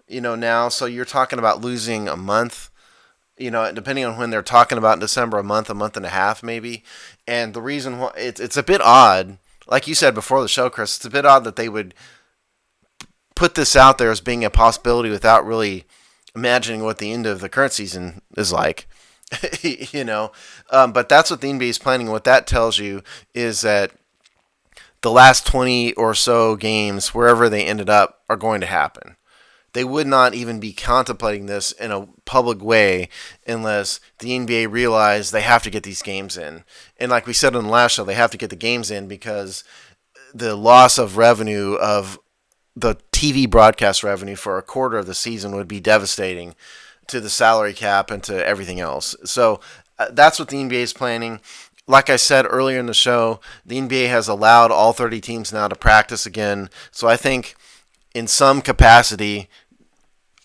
now. So you're talking about losing a month, depending on when they're talking about in December, a month and a half, maybe. And the reason why it's a bit odd, like you said before the show, Chris, it's a bit odd that they would put this out there as being a possibility without really imagining what the end of the current season is like. But that's what the NBA is planning. What that tells you is that the last 20 or so games, wherever they ended up, are going to happen. They would not even be contemplating this in a public way unless the NBA realized they have to get these games in. And like we said on the last show, they have to get the games in because the loss of revenue of the TV broadcast revenue for a quarter of the season would be devastating to the salary cap and to everything else. So that's what the NBA is planning. Like I said earlier in the show, the NBA has allowed all 30 teams now to practice again. So I think in some capacity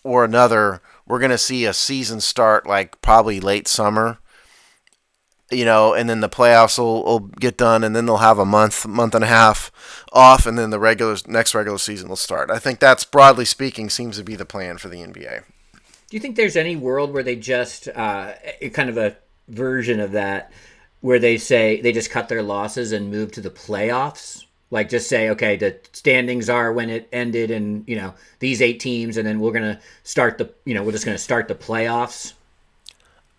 or another, we're going to see a season start like probably late summer, and then the playoffs will get done, and then they'll have a month and a half off, and then the next regular season will start. I think that's, broadly speaking, seems to be the plan for the NBA. Do you think there's any world where they just kind of a version of that where they say they just cut their losses and move to the playoffs? Like just say, okay, the standings are when it ended, and these 8 teams, and then we're gonna start we're just gonna start the playoffs.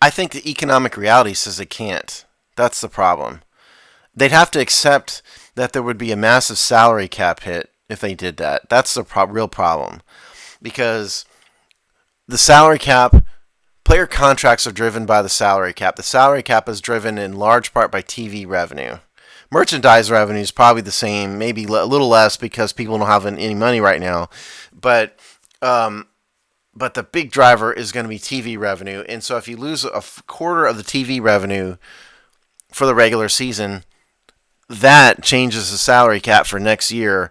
I think the economic reality says they can't. That's the problem. They'd have to accept that there would be a massive salary cap hit if they did that. That's the real problem, because the salary cap, player contracts are driven by the salary cap. The salary cap is driven in large part by TV revenue. Merchandise revenue is probably the same, maybe a little less because people don't have any money right now. But the big driver is going to be TV revenue. And so if you lose a quarter of the TV revenue for the regular season, that changes the salary cap for next year.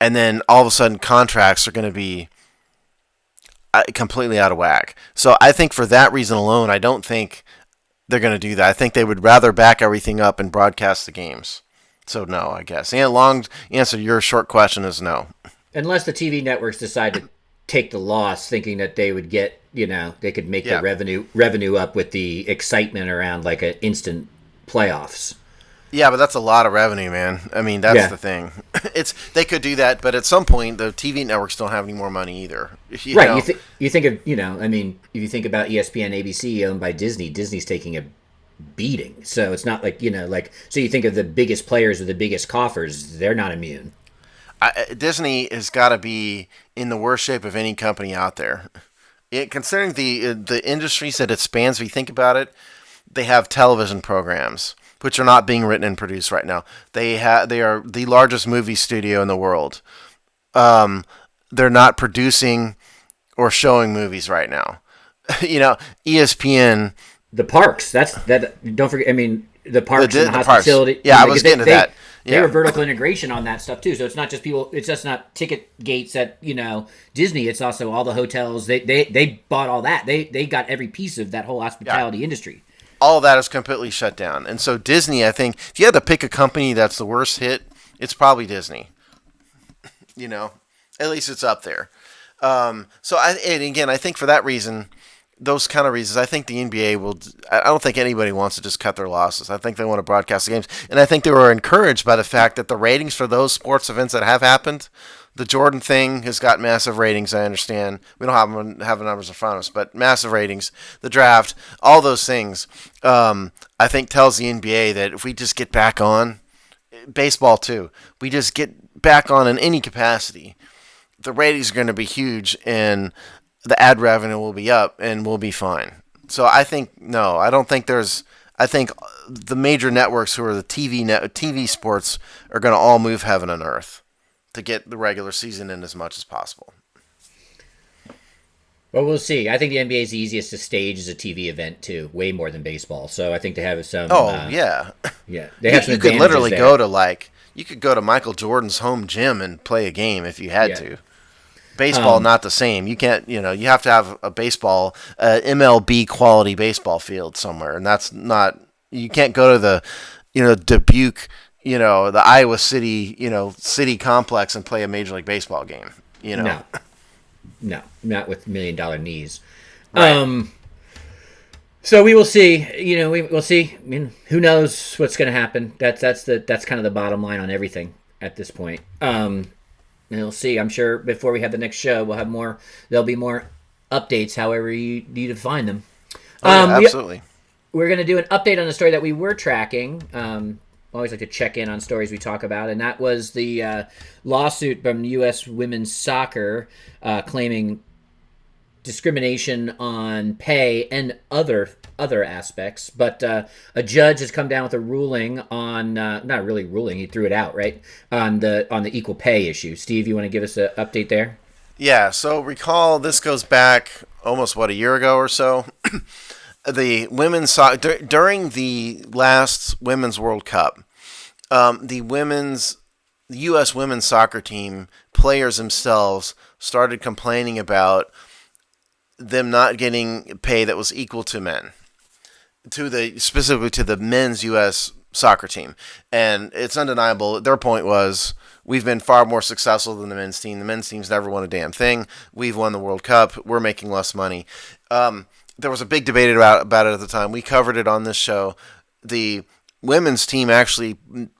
And then all of a sudden contracts are going to be, completely out of whack. So I think for that reason alone, I don't think they're going to do that. I think they would rather back everything up and broadcast the games. So no, I guess. And long answer to your short question is no. Unless the TV networks decide to take the loss, thinking that they would get, they could make Yeah. the revenue up with the excitement around like an instant playoffs. Yeah, but that's a lot of revenue, man. I mean, that's the thing. They could do that, but at some point, the TV networks don't have any more money either. Right. Know? You think of, I mean, if you think about ESPN, ABC owned by Disney, Disney's taking a beating. So it's not like, so you think of the biggest players with the biggest coffers, they're not immune. Disney has got to be in the worst shape of any company out there. Considering the industries that it spans, if you think about it, they have television programs which are not being written and produced right now. They are the largest movie studio in the world. They're not producing or showing movies right now. ESPN. The parks. Don't forget. I mean, the parks and the hospitality. Parks. Yeah, I was getting to that. They were vertical integration on that stuff too. So it's not just people. It's just not ticket gates at Disney. It's also all the hotels. They bought all that. They got every piece of that whole hospitality industry. All of that is completely shut down. And so Disney, I think, if you had to pick a company that's the worst hit, it's probably Disney. At least it's up there. And again, I think for that reason, those kind of reasons, I think the NBA will. I don't think anybody wants to just cut their losses. I think they want to broadcast the games, and I think they were encouraged by the fact that the ratings for those sports events that have happened, the Jordan thing has got massive ratings. I understand we don't have the numbers in front of us, but massive ratings. The draft, all those things, I think tells the NBA that if we just get back on, baseball too, we just get back on in any capacity, the ratings are going to be huge and the ad revenue will be up and we'll be fine. So I think I don't think there's. I think the major networks who are the TV sports are going to all move heaven and earth to get the regular season in as much as possible. Well, we'll see. I think the NBA is the easiest to stage as a TV event too, way more than baseball. So I think they have some. Yeah. They have some. You could literally go to you could go to Michael Jordan's home gym and play a game if you had to. Baseball, not the same. You can't, you have to have a baseball, MLB quality baseball field somewhere. And that's not, you can't go to the, Dubuque, the Iowa City, city complex and play a Major League Baseball game, No, not with $1 million knees. Right. So we will see, we'll see. I mean, who knows what's going to happen? That's kind of the bottom line on everything at this point. And we'll see. I'm sure before we have the next show, we'll have more. There'll be more updates, however you need to find them. Absolutely. We're going to do an update on the story that we were tracking. I always like to check in on stories we talk about, and that was the lawsuit from U.S. women's soccer claiming discrimination on pay and other aspects, but a judge has come down with a ruling on not really ruling, he threw it out, right, on the equal pay issue. Steve, you want to give us an update there? Yeah, so recall this goes back almost a year ago or so. The women's during the last Women's World Cup, the U.S. women's soccer team players themselves started complaining about them not getting pay that was equal to men, specifically to the men's U.S. soccer team. And it's undeniable. Their point was, we've been far more successful than the men's team. The men's team's never won a damn thing. We've won the World Cup. We're making less money. There was a big debate about it at the time. We covered it on this show. The women's team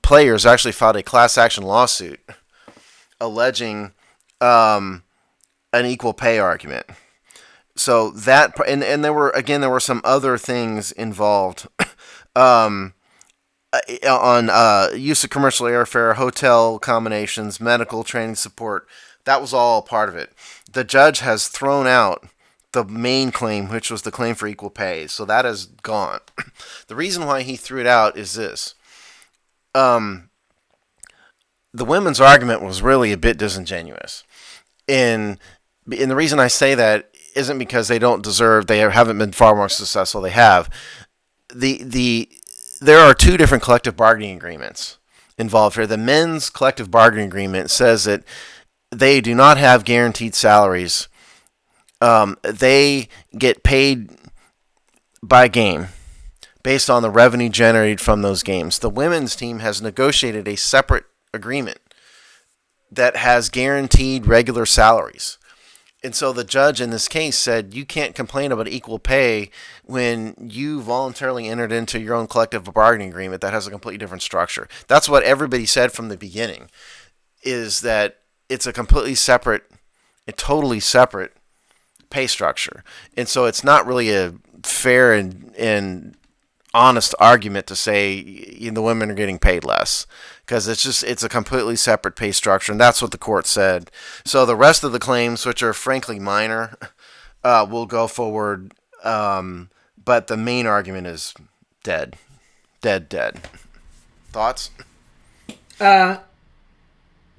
players actually filed a class action lawsuit alleging an equal pay argument. So that, and there were some other things involved on use of commercial airfare, hotel accommodations, medical training support. That was all part of it. The judge has thrown out the main claim, which was the claim for equal pay. So that is gone. The reason why he threw it out is this. The women's argument was really a bit disingenuous. And the reason I say that isn't because they don't deserve, they haven't been far more successful. They have. There are two different collective bargaining agreements involved here. The men's collective bargaining agreement says that they do not have guaranteed salaries They get paid by game based on the revenue generated from those games. The women's team has negotiated a separate agreement that has guaranteed regular salaries. And so the judge in this case said you can't complain about equal pay when you voluntarily entered into your own collective bargaining agreement that has a completely different structure. That's what everybody said from the beginning, is that it's a totally separate pay structure. And so it's not really a fair and honest argument to say the women are getting paid less, because it's a completely separate pay structure, and that's what the court said. So the rest of the claims, which are frankly minor, will go forward, but the main argument is dead. Thoughts? I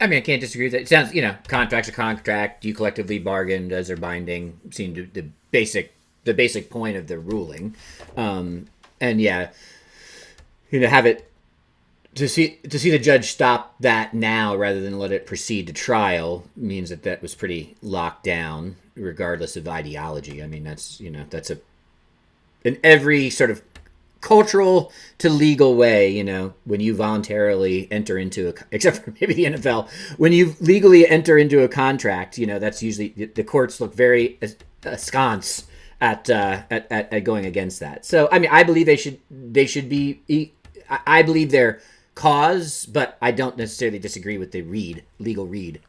mean, I can't disagree with that. It sounds, contract's a contract. You collectively bargained as they're binding. Seemed to the basic point of the ruling. And yeah, have it to see the judge stop that now rather than let it proceed to trial means that was pretty locked down, regardless of ideology. I mean, that's in every sort of cultural to legal way, when you voluntarily enter into except for maybe the NFL, when you legally enter into a contract, that's usually the courts look very askance at going against that. So I mean, I believe they should be. I believe their cause, but I don't necessarily disagree with the legal read.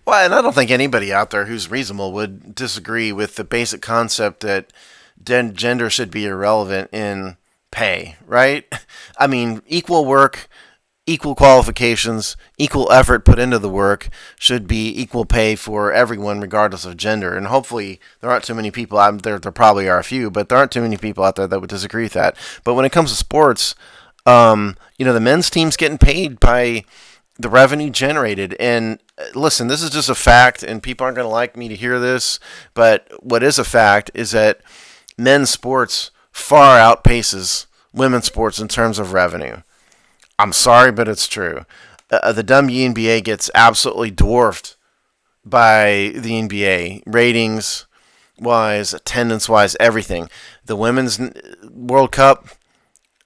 Well, and I don't think anybody out there who's reasonable would disagree with the basic concept that gender should be irrelevant in pay, right? I mean, equal work, equal qualifications, equal effort put into the work should be equal pay for everyone, regardless of gender. And hopefully there aren't too many people out there. There probably are a few, but there aren't too many people out there that would disagree with that. But when it comes to sports, the men's team's getting paid by the revenue generated. And listen, this is just a fact, and people aren't going to like me to hear this, but what is a fact is that men's sports far outpaces women's sports in terms of revenue. I'm sorry, but it's true. The WNBA gets absolutely dwarfed by the NBA, ratings-wise, attendance-wise, everything. The Women's World Cup,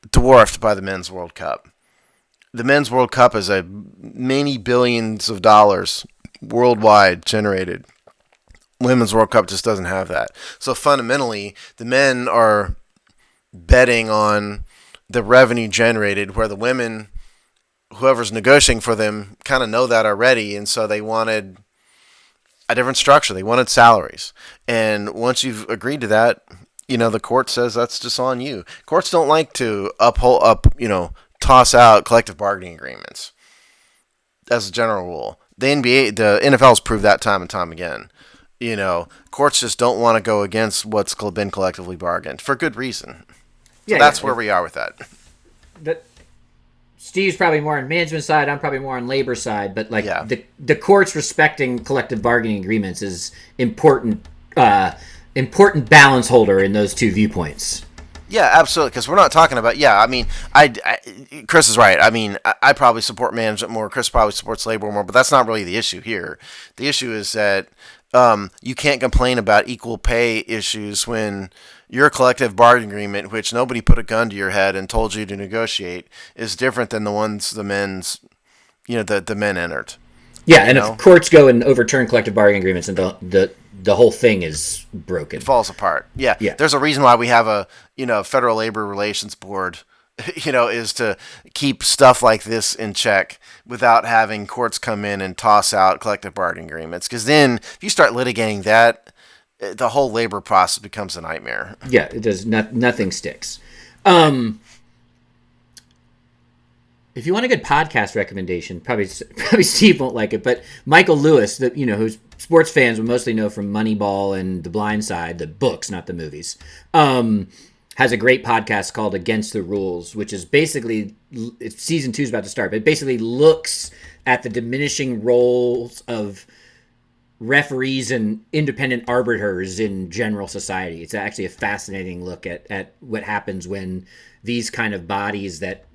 dwarfed by the Men's World Cup. The Men's World Cup is a many billions of dollars worldwide generated. Women's World Cup just doesn't have that. So fundamentally, the men are betting on the revenue generated, where the women, whoever's negotiating for them, kind of know that already, and so they wanted a different structure. They wanted salaries. And once you've agreed to that, the court says that's just on you. Courts don't like to toss out collective bargaining agreements as a general rule. The NFL's proved that time and time again. Courts just don't want to go against what's been collectively bargained for good reason. So that's where we are with that. Steve's probably more on management side. I'm probably more on labor side. But the courts respecting collective bargaining agreements is important balance holder in those two viewpoints. Yeah, absolutely. Because we're not talking about. Yeah, I mean, Chris is right. I mean, I probably support management more. Chris probably supports labor more. But that's not really the issue here. The issue is that you can't complain about equal pay issues when your collective bargaining agreement, which nobody put a gun to your head and told you to negotiate, is different than the ones the men entered. Yeah, and if courts go and overturn collective bargaining agreements, and the whole thing is broken. It falls apart. Yeah. There's a reason why we have a Federal Labor Relations Board, is to keep stuff like this in check without having courts come in and toss out collective bargaining agreements. Because then, if you start litigating that, the whole labor process becomes a nightmare. Yeah, it does. Nothing sticks. If you want a good podcast recommendation, probably Steve won't like it, but Michael Lewis, who's sports fans will mostly know from Moneyball and The Blind Side, the books, not the movies, has a great podcast called Against the Rules, which is basically, season 2 is about to start, but it basically looks at the diminishing roles of referees and independent arbiters in general society. It's actually a fascinating look at what happens when these kind of bodies that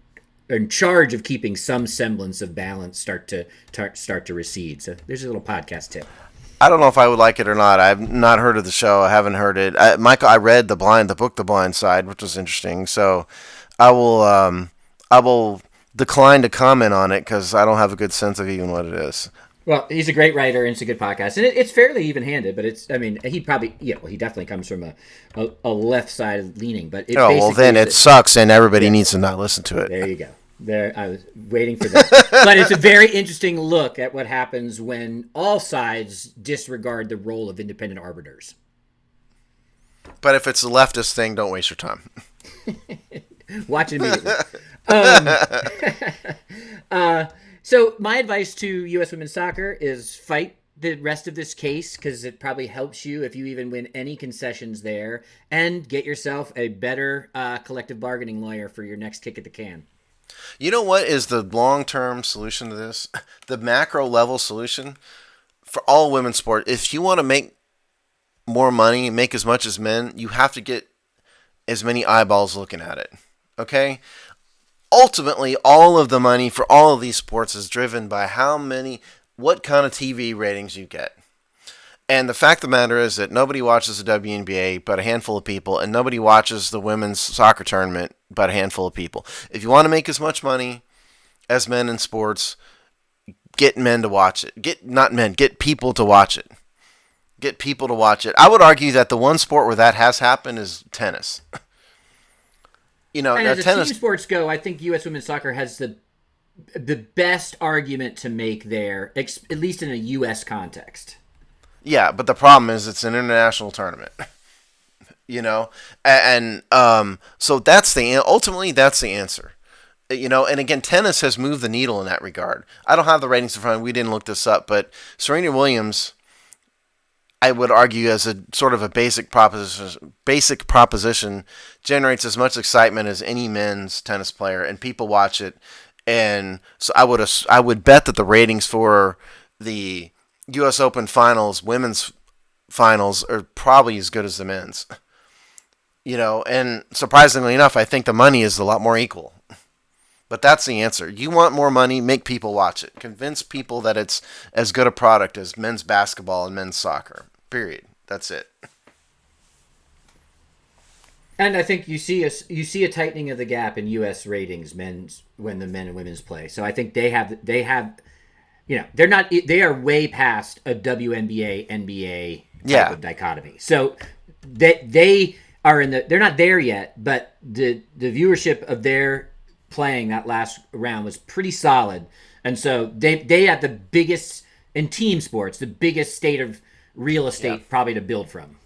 are in charge of keeping some semblance of balance start to recede. So there's a little podcast tip. I don't know if I would like it or not. I've not heard of the show. I haven't heard it. Michael, I read the book, The Blind Side, which was interesting. So I will, I will decline to comment on it because I don't have a good sense of even what it is. Well, he's a great writer and it's a good podcast, and it's fairly even-handed. But I mean, he probably, he definitely comes from a left side leaning. But it Oh well, then it sucks, and everybody needs to not listen to it. There you go. There, I was waiting for that. But it's a very interesting look at what happens when all sides disregard the role of independent arbiters. But if it's a leftist thing, don't waste your time. Watch it immediately. Um, so my advice to U.S. women's soccer is fight the rest of this case, because it probably helps you if you even win any concessions there, and get yourself a better collective bargaining lawyer for your next kick at the can. You know what is the long-term solution to this? The macro-level solution for all women's sport. If you want to make more money, make as much as men, you have to get as many eyeballs looking at it. Okay? Ultimately, all of the money for all of these sports is driven by what kind of TV ratings you get. And the fact of the matter is that nobody watches the WNBA but a handful of people, and nobody watches the women's soccer tournament but a handful of people. If you want to make as much money as men in sports, get men to watch it. Get people to watch it. Get people to watch it. I would argue that the one sport where that has happened is tennis. And as team sports go, I think U.S. women's soccer has the best argument to make there, at least in a U.S. context. Yeah, but the problem is it's an international tournament. And so ultimately that's the answer. And again, tennis has moved the needle in that regard. I don't have the ratings in front of me. We didn't look this up, but Serena Williams, I would argue, as a sort of a basic proposition, generates as much excitement as any men's tennis player, and people watch it. And so I would bet that the ratings for the U.S. Open finals, women's finals, are probably as good as the men's. And surprisingly enough, I think the money is a lot more equal. But that's the answer. You want more money, make people watch it. Convince people that it's as good a product as men's basketball and men's soccer. Period. That's it. And I think you see a tightening of the gap in U.S. ratings when the men and women's play. So I think they have they are way past a WNBA NBA type of dichotomy. So they are they're not there yet, but the viewership of their playing that last round was pretty solid. And so they have the biggest in team sports, the biggest state of real estate probably to build from.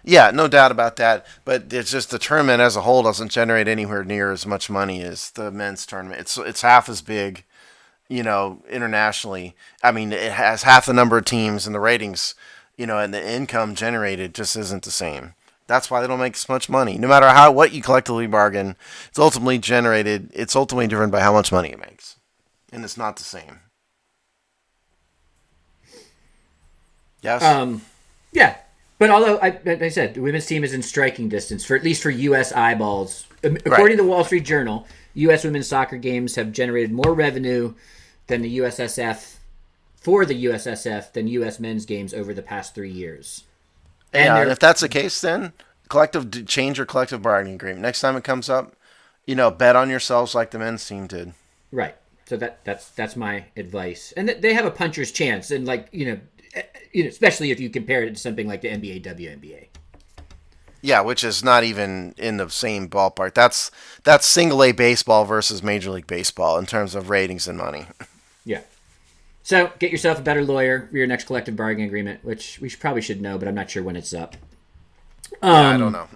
Yeah, no doubt about that. But it's just the tournament as a whole doesn't generate anywhere near as much money as the men's tournament. It's half as big, internationally. I mean, it has half the number of teams, and the ratings, and the income generated just isn't the same. That's why they don't make as much money. No matter what you collectively bargain, it's ultimately driven by how much money it makes. And it's not the same. Yes? Yeah. But although, like I said, the women's team is in striking distance, for at least for U.S. eyeballs. According to the Wall Street Journal, U.S. women's soccer games have generated more revenue than the USSF than U.S. men's games over the past 3 years. And if that's the case, then change your collective bargaining agreement. Next time it comes up, bet on yourselves like the men's team did. Right. So that's my advice. And they have a puncher's chance, and especially if you compare it to something like the NBA, WNBA. Yeah, which is not even in the same ballpark. That's single A baseball versus Major League Baseball in terms of ratings and money. Yeah. So get yourself a better lawyer for your next collective bargaining agreement, which we probably should know, but I'm not sure when it's up. I don't know.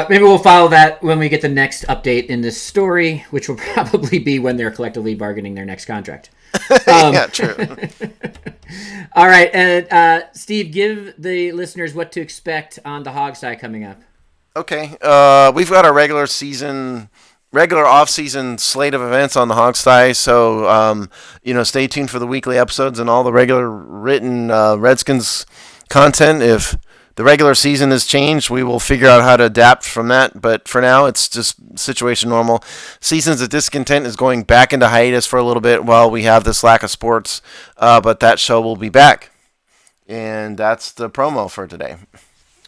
Maybe we'll follow that when we get the next update in this story, which will probably be when they're collectively bargaining their next contract. Yeah, true. All right, and Steve, give the listeners what to expect on the Hog side coming up. Okay, we've got our regular off-season slate of events on the Hog side, so stay tuned for the weekly episodes and all the regular written Redskins content. If the regular season has changed. We will figure out how to adapt from that. But for now, it's just situation normal. Seasons of Discontent is going back into hiatus for a little bit while we have this lack of sports. But that show will be back. And that's the promo for today.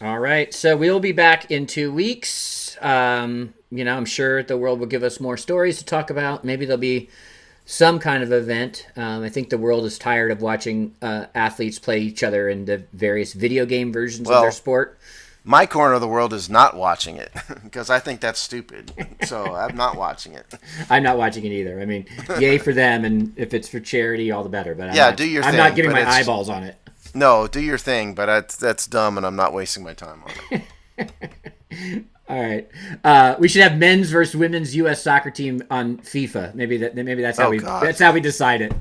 All right. So we'll be back in 2 weeks. I'm sure the world will give us more stories to talk about. Maybe there'll be some kind of event. I think the world is tired of watching athletes play each other in the various video game versions of their sport. My corner of the world is not watching it because I think that's stupid. So I'm not watching it. I'm not watching it either. I mean, yay for them, and if it's for charity, all the better. But do your thing. I'm not getting my eyeballs on it. No, do your thing, but that's dumb, and I'm not wasting my time on it. All right, we should have men's versus women's U.S. soccer team on FIFA. Maybe that's how that's how we decide it.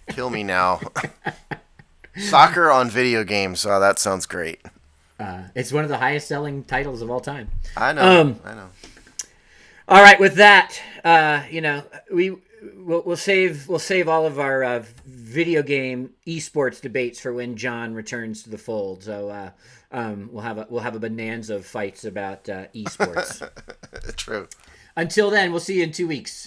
Kill me now. Soccer on video games. Oh, that sounds great. It's one of the highest selling titles of all time. I know. I know. All right, with that, we'll save all of our video game esports debates for when John returns to the fold. So we'll have a bonanza of fights about esports. True. Until then, we'll see you in 2 weeks.